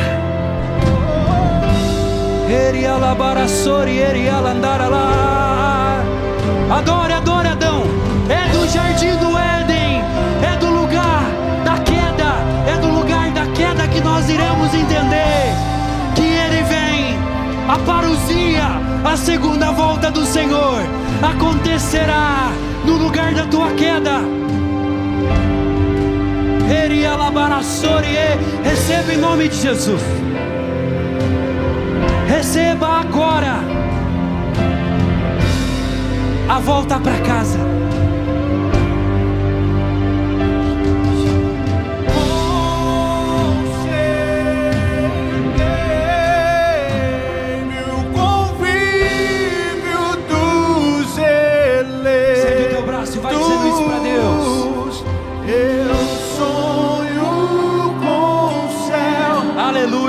Adore, adore Adão. É do jardim do Éden, é do lugar da queda, é do lugar da queda que nós iremos entender que Ele vem. A parousia, a segunda volta do Senhor, acontecerá no lugar da tua queda. Receba em nome de Jesus. Receba agora a volta para casa.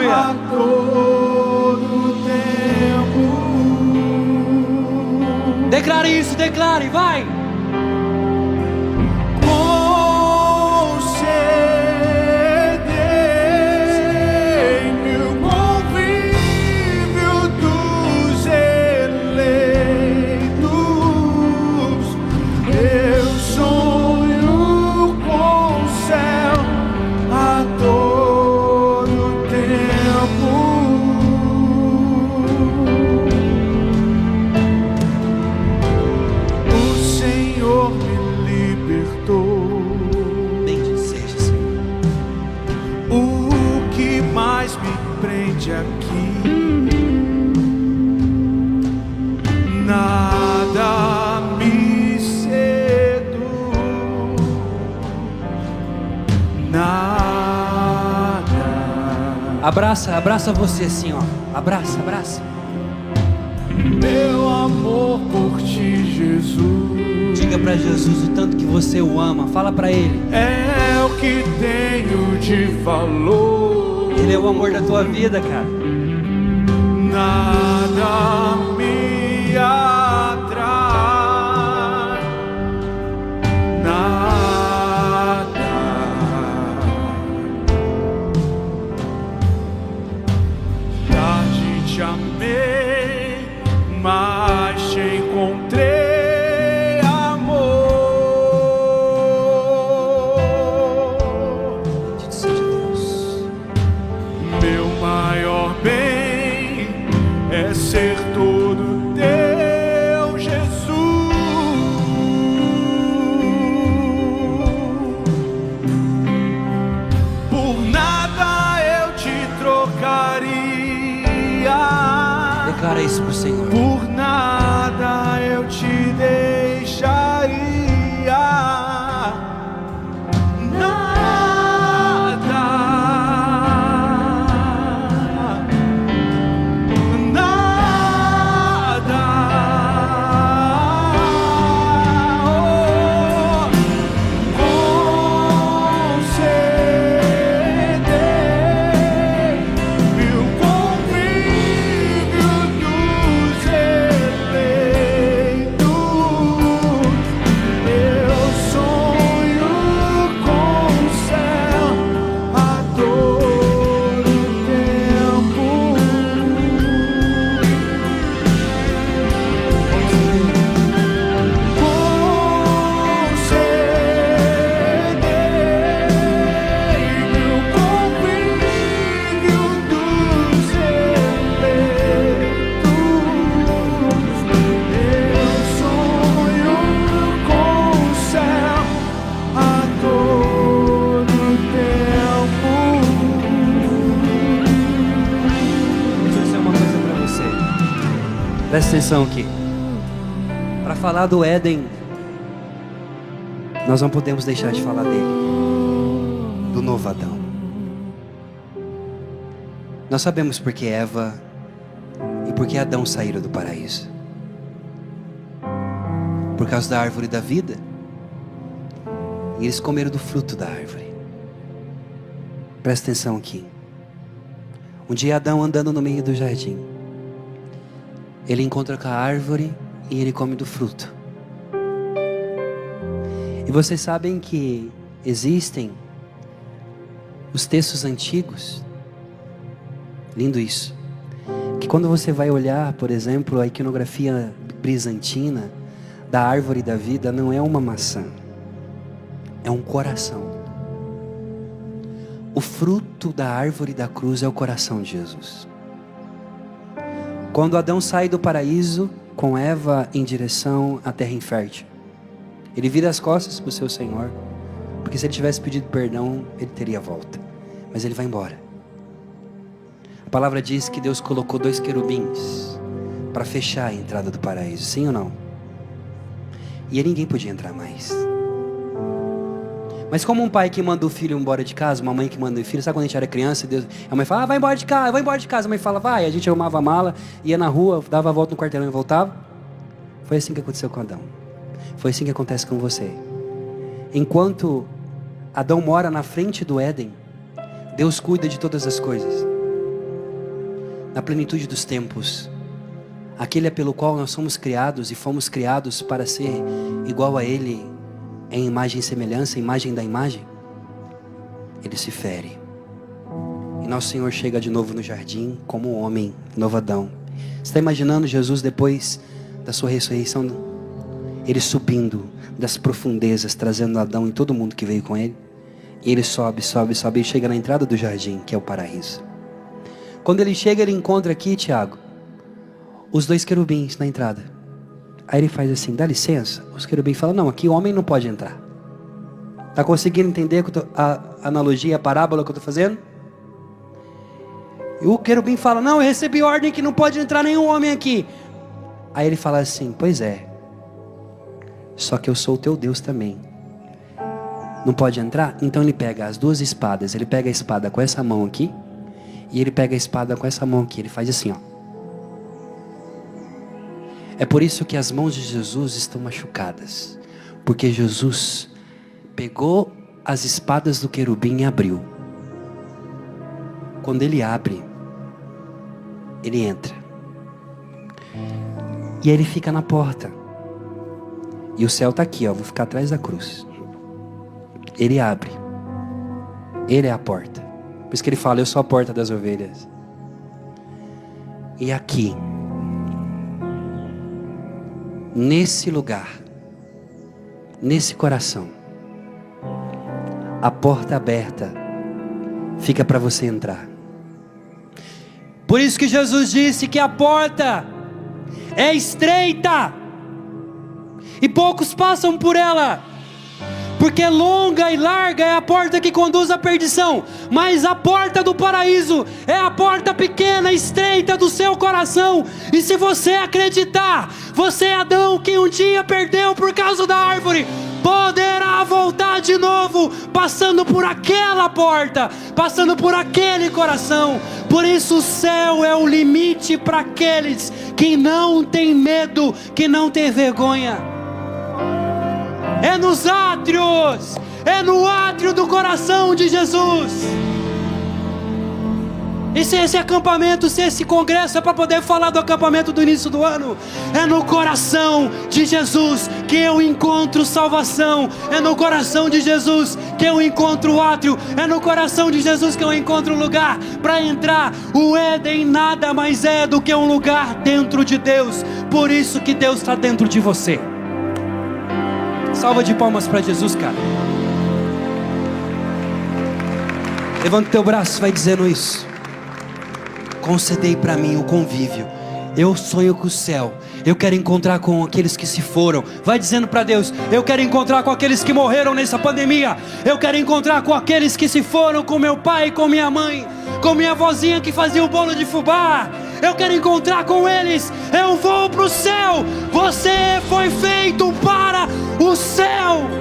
A todo tempo. Declare isso, declare, vai. Concedei-me o convívio dos eleitos. Eu sonho com o céu a todo tempo. O Senhor me libertou. Bendito seja, Senhor. O que mais me prende aqui? Nada me seduz, nada. Abraça você assim, ó. Abraça. Meu amor por ti, Jesus. Diga para Jesus o tanto que você o ama. Fala para Ele. É o que tenho de valor. Ele é o amor da tua vida, cara. Nada me atrai, nada. Tarde te amei, mas te encontrei amor. Bendito seja Deus. Meu maior bem é ser todo teu, Jesus. Por nada eu te trocaria. Declara isso pro Senhor. Por nada eu te deixaria. Concedei-me o convívio dos Presta atenção aqui. Para falar do Éden, nós não podemos deixar de falar dele, do novo Adão. Nós sabemos porque Eva e porque Adão saíram do paraíso. Por causa da árvore da vida. E eles comeram do fruto da árvore. Presta atenção aqui. Um dia Adão andando no meio do jardim, ele encontra com a árvore e ele come do fruto. E vocês sabem que existem os textos antigos, lindo isso, que quando você vai olhar, por exemplo, a iconografia bizantina da árvore da vida, não é uma maçã, é um coração. O fruto da árvore da cruz é o coração de Jesus. Quando Adão sai do paraíso com Eva em direção à terra infértil, ele vira as costas para o seu Senhor, porque se ele tivesse pedido perdão, ele teria volta, mas ele vai embora. A palavra diz que Deus colocou 2 querubins para fechar a entrada do paraíso, sim ou não? E ninguém podia entrar mais. Mas como um pai que manda o filho embora de casa, uma mãe que manda o filho, sabe quando a gente era criança, a mãe fala, vai embora de casa, vai embora de casa. A mãe fala, vai. A gente arrumava a mala, ia na rua, dava a volta no quarteirão e voltava. Foi assim que aconteceu com Adão. Foi assim que acontece com você. Enquanto Adão mora na frente do Éden, Deus cuida de todas as coisas. Na plenitude dos tempos, aquele é pelo qual nós somos criados e fomos criados para ser igual a Ele, em imagem e semelhança, imagem da imagem, ele se fere. E nosso Senhor chega de novo no jardim como um homem, novo Adão. Você está imaginando Jesus depois da sua ressurreição? Ele subindo das profundezas, trazendo Adão e todo mundo que veio com ele. E ele sobe e chega na entrada do jardim, que é o paraíso. Quando ele chega, ele encontra aqui, Tiago, os 2 querubins na entrada. Aí ele faz assim, dá licença. Os querubins falam, não, aqui o homem não pode entrar. Está conseguindo entender a analogia, a parábola que eu estou fazendo? E o querubim fala, não, eu recebi ordem que não pode entrar nenhum homem aqui. Aí ele fala assim, pois é, só que eu sou o teu Deus também. Não pode entrar? Então ele pega as 2 espadas. Ele pega a espada com essa mão aqui, e ele pega a espada com essa mão aqui. Ele faz assim, ó. É por isso que as mãos de Jesus estão machucadas, porque Jesus pegou as espadas do querubim e abriu. Quando ele abre, ele entra, e ele fica na porta, e o céu está aqui, ó, vou ficar atrás da cruz. Ele abre, ele é a porta, por isso que ele fala, eu sou a porta das ovelhas. E aqui, nesse lugar, nesse coração, a porta aberta fica para você entrar. Por isso que Jesus disse que a porta é estreita e poucos passam por ela, porque longa e larga é a porta que conduz à perdição, mas a porta do paraíso é a porta pequena, estreita do seu coração. E se você acreditar, você, Adão, que um dia perdeu por causa da árvore, poderá voltar de novo, passando por aquela porta, passando por aquele coração. Por isso o céu é o limite para aqueles que não têm medo, que não têm vergonha. É nos átrios, é no átrio do coração de Jesus. E se esse acampamento, se esse congresso é para poder falar do acampamento do início do ano, é no coração de Jesus que eu encontro salvação, é no coração de Jesus que eu encontro o átrio, é no coração de Jesus que eu encontro o lugar para entrar. O Éden nada mais é do que um lugar dentro de Deus, por isso que Deus está dentro de você. Salva de palmas para Jesus, cara. Levanta o teu braço, vai dizendo isso. Concedei para mim o convívio. Eu sonho com o céu. Eu quero encontrar com aqueles que se foram. Vai dizendo para Deus, eu quero encontrar com aqueles que morreram nessa pandemia. Eu quero encontrar com aqueles que se foram, com meu pai, com minha mãe, com minha vozinha que fazia o bolo de fubá. eu quero encontrar com eles, eu vou para o céu. Você foi feito para o céu.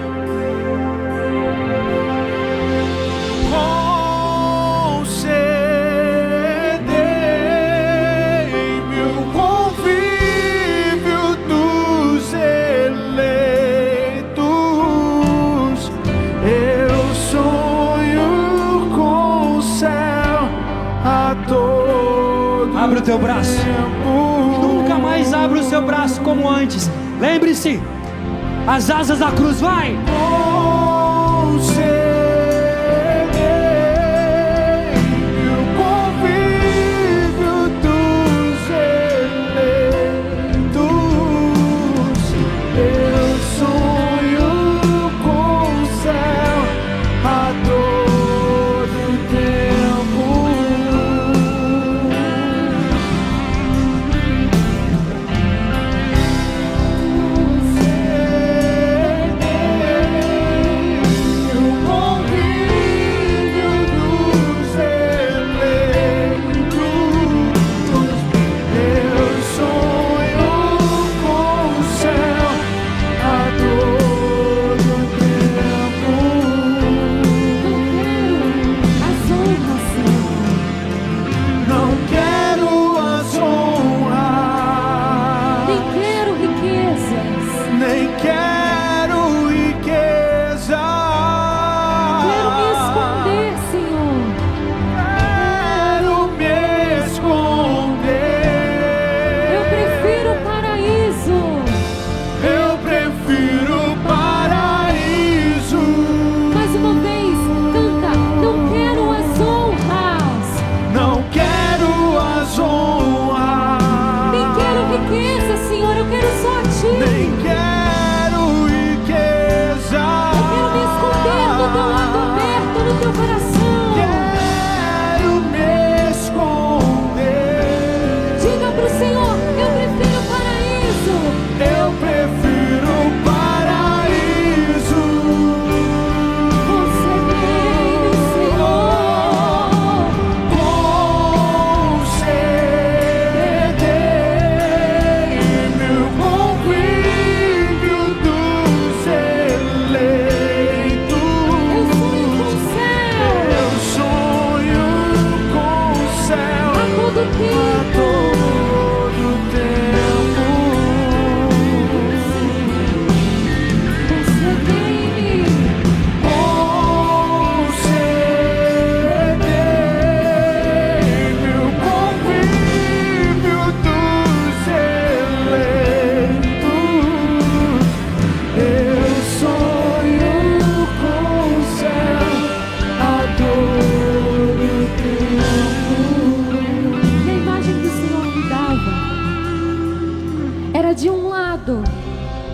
Abra o teu braço. Nunca mais abra o seu braço como antes. Lembre-se, as asas da cruz, vai.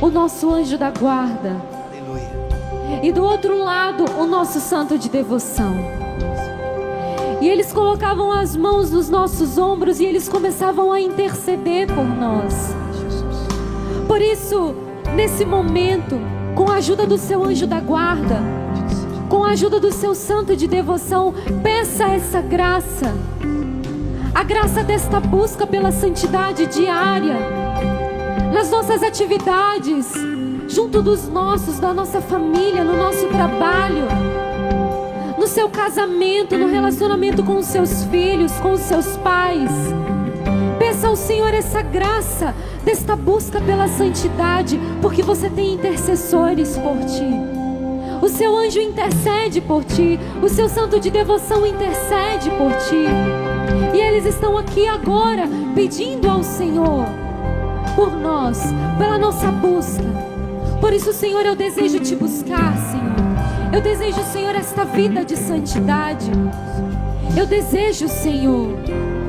o nosso anjo da guarda. Aleluia. E do outro lado, o nosso santo de devoção. E eles colocavam as mãos nos nossos ombros e eles começavam a interceder por nós. Por isso, nesse momento, com a ajuda do seu anjo da guarda, com a ajuda do seu santo de devoção, peça essa graça. A graça desta busca pela santidade diária. Nas nossas atividades, junto dos nossos, da nossa família, no nosso trabalho, no seu casamento, no relacionamento com os seus filhos, com os seus pais. Peça ao Senhor essa graça desta busca pela santidade, porque você tem intercessores por ti. O seu anjo intercede por ti, o seu santo de devoção intercede por ti. E eles estão aqui agora pedindo ao Senhor por nós, pela nossa busca. Por isso, Senhor, eu desejo te buscar, Senhor. Eu desejo, Senhor, esta vida de santidade. Eu desejo, Senhor.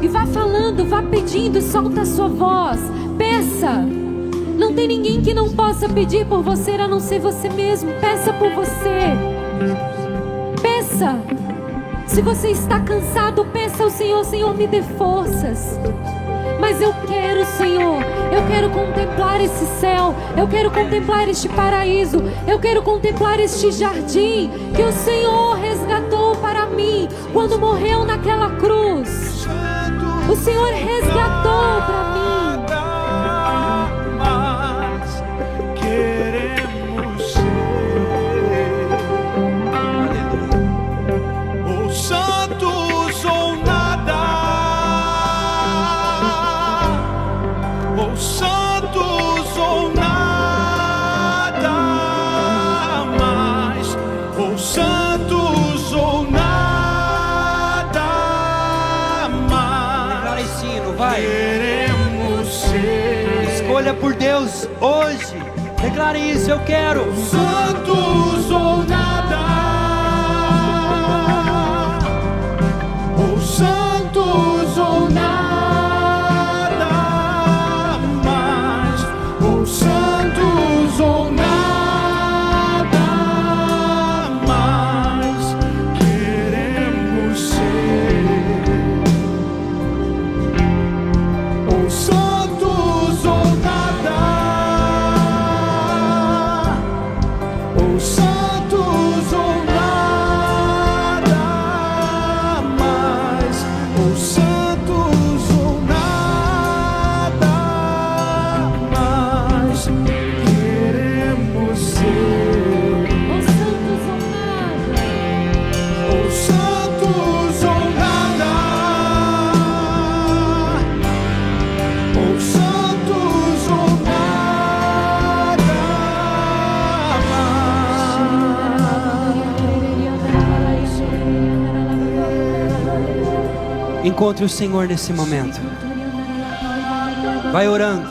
E vá falando, vá pedindo, solta a sua voz. Peça. Não tem ninguém que não possa pedir por você, a não ser você mesmo. Peça por você. Peça. Se você está cansado, peça ao Senhor: Senhor, me dê forças. Mas eu quero, Senhor, eu quero contemplar esse céu, eu quero contemplar este paraíso, eu quero contemplar este jardim que o Senhor resgatou para mim quando morreu naquela cruz. O Senhor resgatou para mim. Mas queremos ser ou santos ou nada, ou santos ou nada mais, ou santos ou nada mais. Declara esse hino, vai. Queremos ser Escolha por Deus hoje. Declare isso, eu quero. santos ou nada, ou santos ou nada mais, ou santos ou nada mais. Queremos ser ou santos ou nada, ou santos ou nada mais, ou santos ou nada mais. Queremos ser Ou santos ou nada. ou santos ou nada, Encontre o Senhor nesse momento. Vai orando.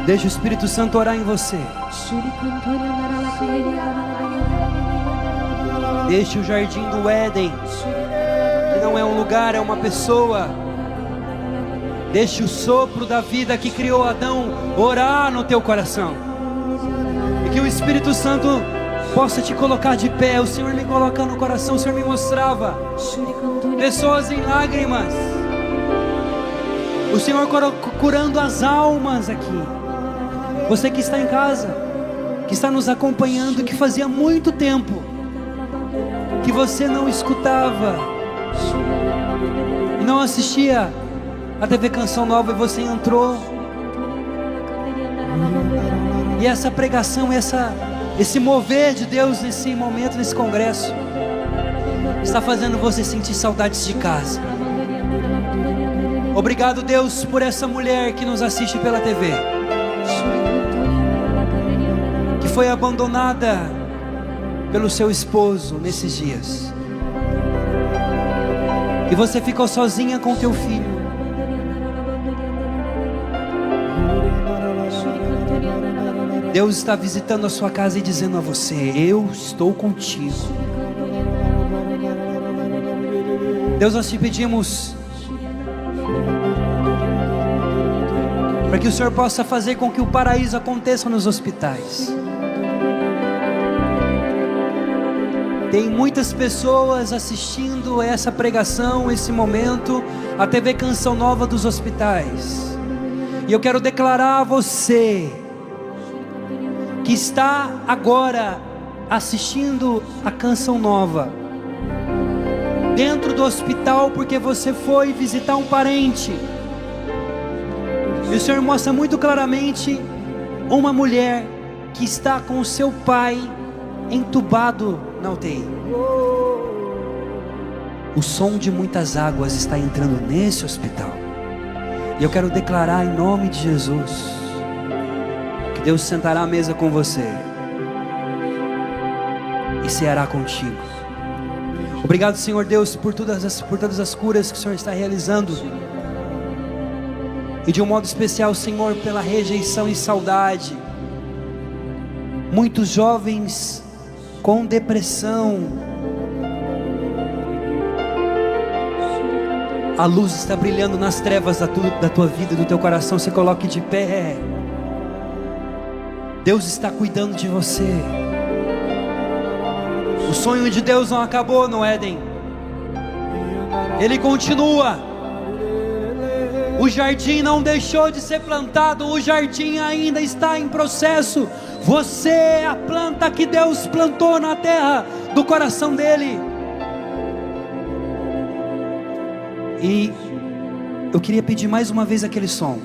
Deixa o Espírito Santo orar em você. Deixe o jardim do Éden, que não é um lugar, é uma pessoa. Deixe o sopro da vida que criou Adão orar no teu coração. E que o Espírito Santo possa te colocar de pé. O Senhor me coloca no coração, o Senhor me mostrava pessoas em lágrimas. O Senhor curando as almas aqui. Você que está em casa, que está nos acompanhando, que fazia muito tempo que você não escutava e não assistia a TV Canção Nova, e você entrou. E essa pregação, esse mover de Deus nesse momento, nesse congresso, está fazendo você sentir saudades de casa. Obrigado, Deus, por essa mulher que nos assiste pela TV, que foi abandonada pelo seu esposo nesses dias, e você ficou sozinha com teu filho. Deus está visitando a sua casa e dizendo a você: eu estou contigo. Deus, nós te pedimos para que o Senhor possa fazer com que o paraíso aconteça nos hospitais. Tem muitas pessoas assistindo essa pregação, esse momento, a TV Canção Nova dos hospitais. E eu quero declarar a você que está agora assistindo a Canção Nova, dentro do hospital, porque você foi visitar um parente. E o Senhor mostra muito claramente uma mulher que está com o seu pai entubado na UTI. O som de muitas águas está entrando nesse hospital. E eu quero declarar em nome de Jesus que Deus sentará à mesa com você e ceará contigo. Obrigado, Senhor Deus, por todas as curas que o Senhor está realizando. E de um modo especial, Senhor, pela rejeição e saudade. Muitos jovens com depressão. A luz está brilhando nas trevas da tua vida, do teu coração. Se coloque de pé. Deus está cuidando de você. O sonho de Deus não acabou no Éden. Ele continua. O jardim não deixou de ser plantado. O jardim ainda está em processo. Você é a planta que Deus plantou na terra do coração dele. E Eu queria pedir mais uma vez aquele som.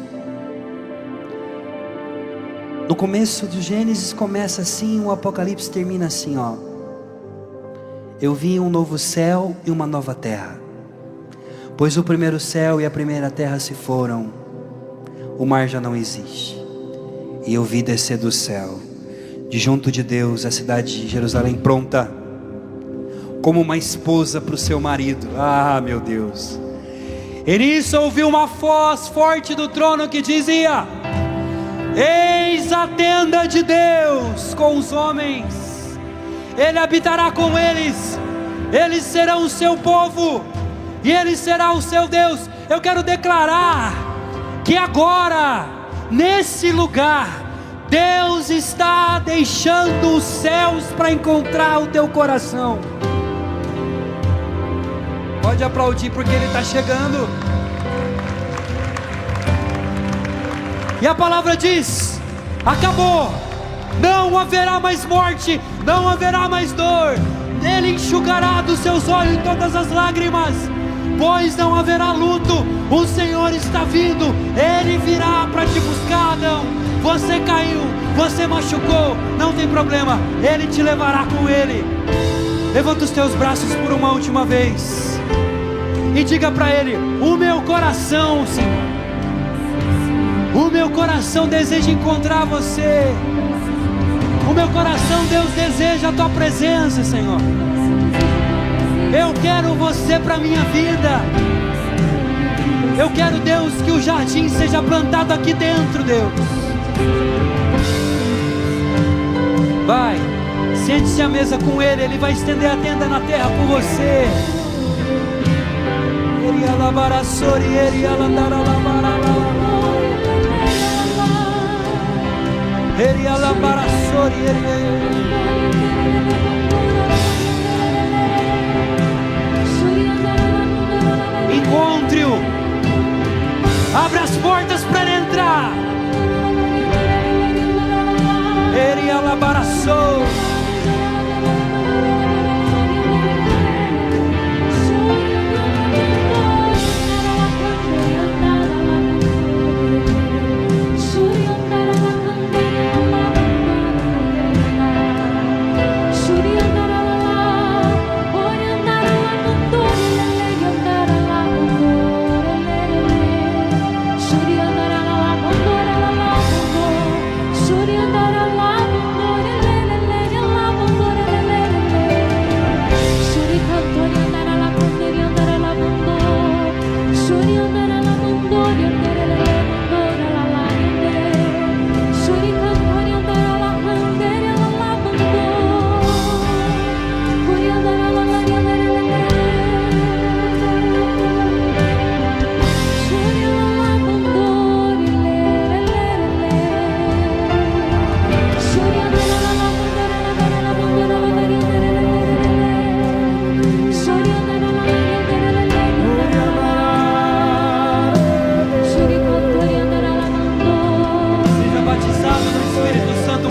No começo do Gênesis começa assim, o Apocalipse termina assim, ó. Eu vi um novo céu e uma nova terra, pois o primeiro céu e a primeira terra se foram, o mar já não existe. E eu vi descer do céu, de junto de Deus, a cidade de Jerusalém pronta, como uma esposa para o seu marido. Ah, meu Deus. E nisso ouvi uma voz forte do trono que dizia: eis a tenda de Deus com os homens, Ele habitará com eles, eles serão o seu povo, e Ele será o seu Deus. Eu quero declarar que agora, nesse lugar, Deus está deixando os céus para encontrar o teu coração. Pode aplaudir porque Ele está chegando. E a palavra diz: acabou, não haverá mais morte, não haverá mais dor, Ele enxugará dos seus olhos todas as lágrimas, pois não haverá luto. O Senhor está vindo, Ele virá para te buscar. Adão, você caiu, você machucou, não tem problema, Ele te levará com Ele. Levanta os teus braços por uma última vez e diga para Ele: o meu coração, Senhor, o meu coração deseja encontrar você. O meu coração, Deus, deseja a tua presença, Senhor. Eu quero você para minha vida. Eu quero, Deus, que o jardim seja plantado aqui dentro, Deus. Vai, sente-se à mesa com Ele. Ele vai estender a tenda na terra por você. Ele alabaraçori, ele alandaralabarala. Ele alabaraçori, ele. Encontre-o, abre as portas para ele entrar. Ele alabaraçou.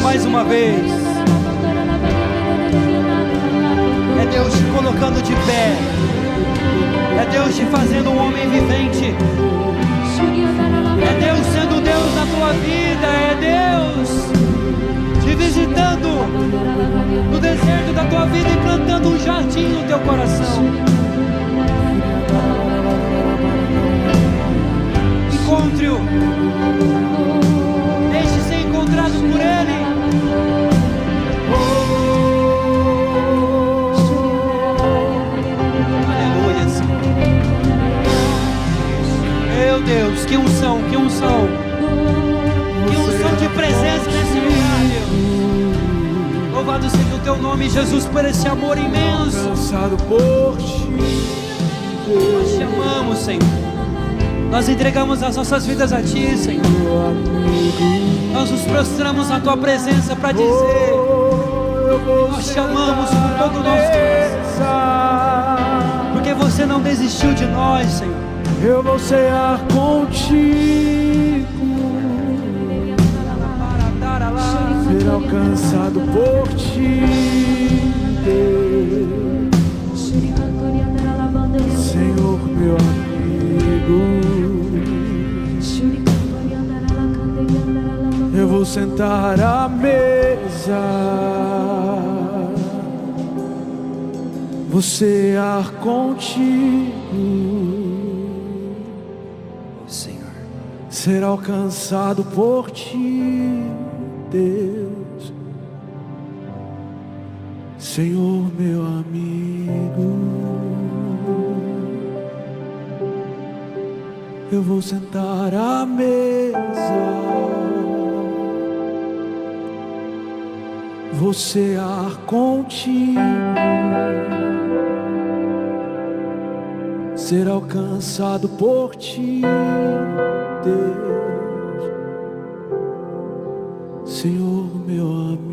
Mais uma vez, é Deus te colocando de pé, é Deus te fazendo um homem vivente, é Deus sendo Deus na tua vida, é Deus te visitando no deserto da tua vida e plantando um jardim no teu coração. Encontre-o, deixe ser encontrado por Ele. Aleluia, Senhor. Meu Deus, que unção, que unção, que unção de presença nesse lugar, Deus. Louvado seja o teu nome, Jesus, por esse amor imenso. Nós te amamos, Senhor. Nós entregamos as nossas vidas a Ti, Senhor. Nós nos prostramos na Tua presença para dizer: nós te amamos com todo o nosso coração, porque Você não desistiu de nós, Senhor. Eu vou cear contigo, ser alcançado por Ti, Deus. Senhor, meu amigo. eu vou sentar à mesa, vou cear contigo, Senhor. ser alcançado por ti, Deus, Senhor meu amigo. Eu vou sentar à mesa, vou cear contigo, ser alcançado por ti, Deus, Senhor meu amigo.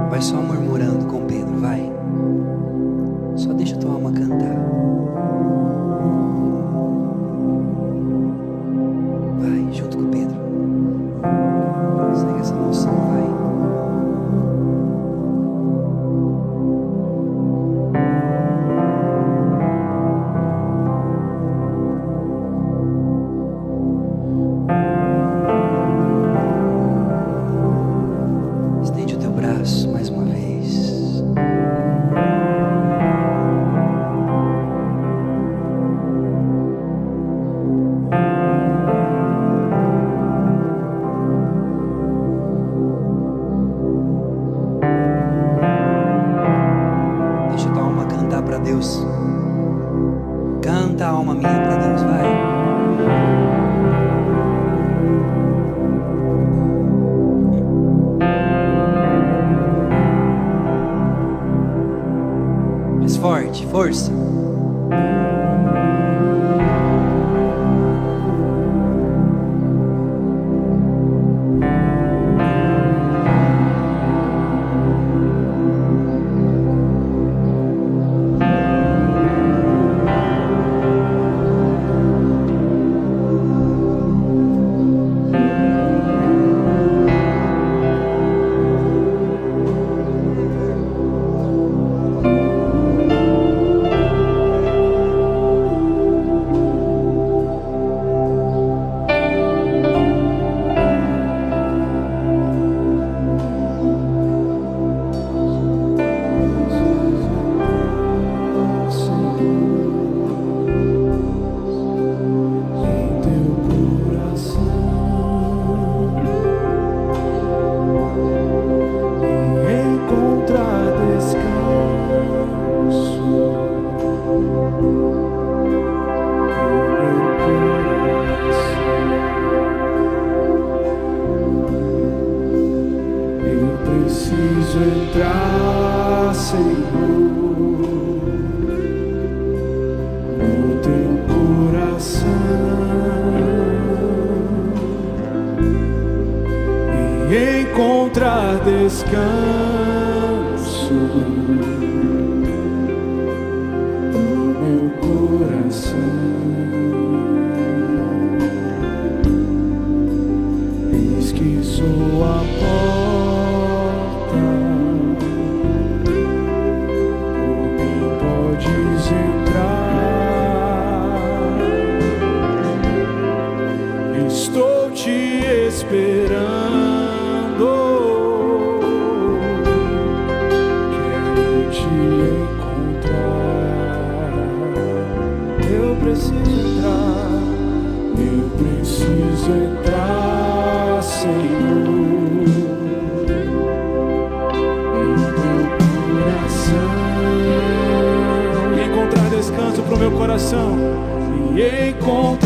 Vai só murmurando com Pedro, vai. Só deixa tua alma cantar. Vai, junto com Pedro. Segue essa emoção, vai. Estende o teu braço mais uma vez. Deixa tua alma cantar para Deus. Canta a alma minha para Deus, vai. Mais forte, força. Preciso entrar, Senhor, no teu coração e encontrar descanso no meu coração. Eis que sou a porta, estou te esperando. Quero te encontrar. Eu preciso entrar. Eu preciso entrar, Senhor, em teu coração. E encontrar descanso pro meu coração. E encontrar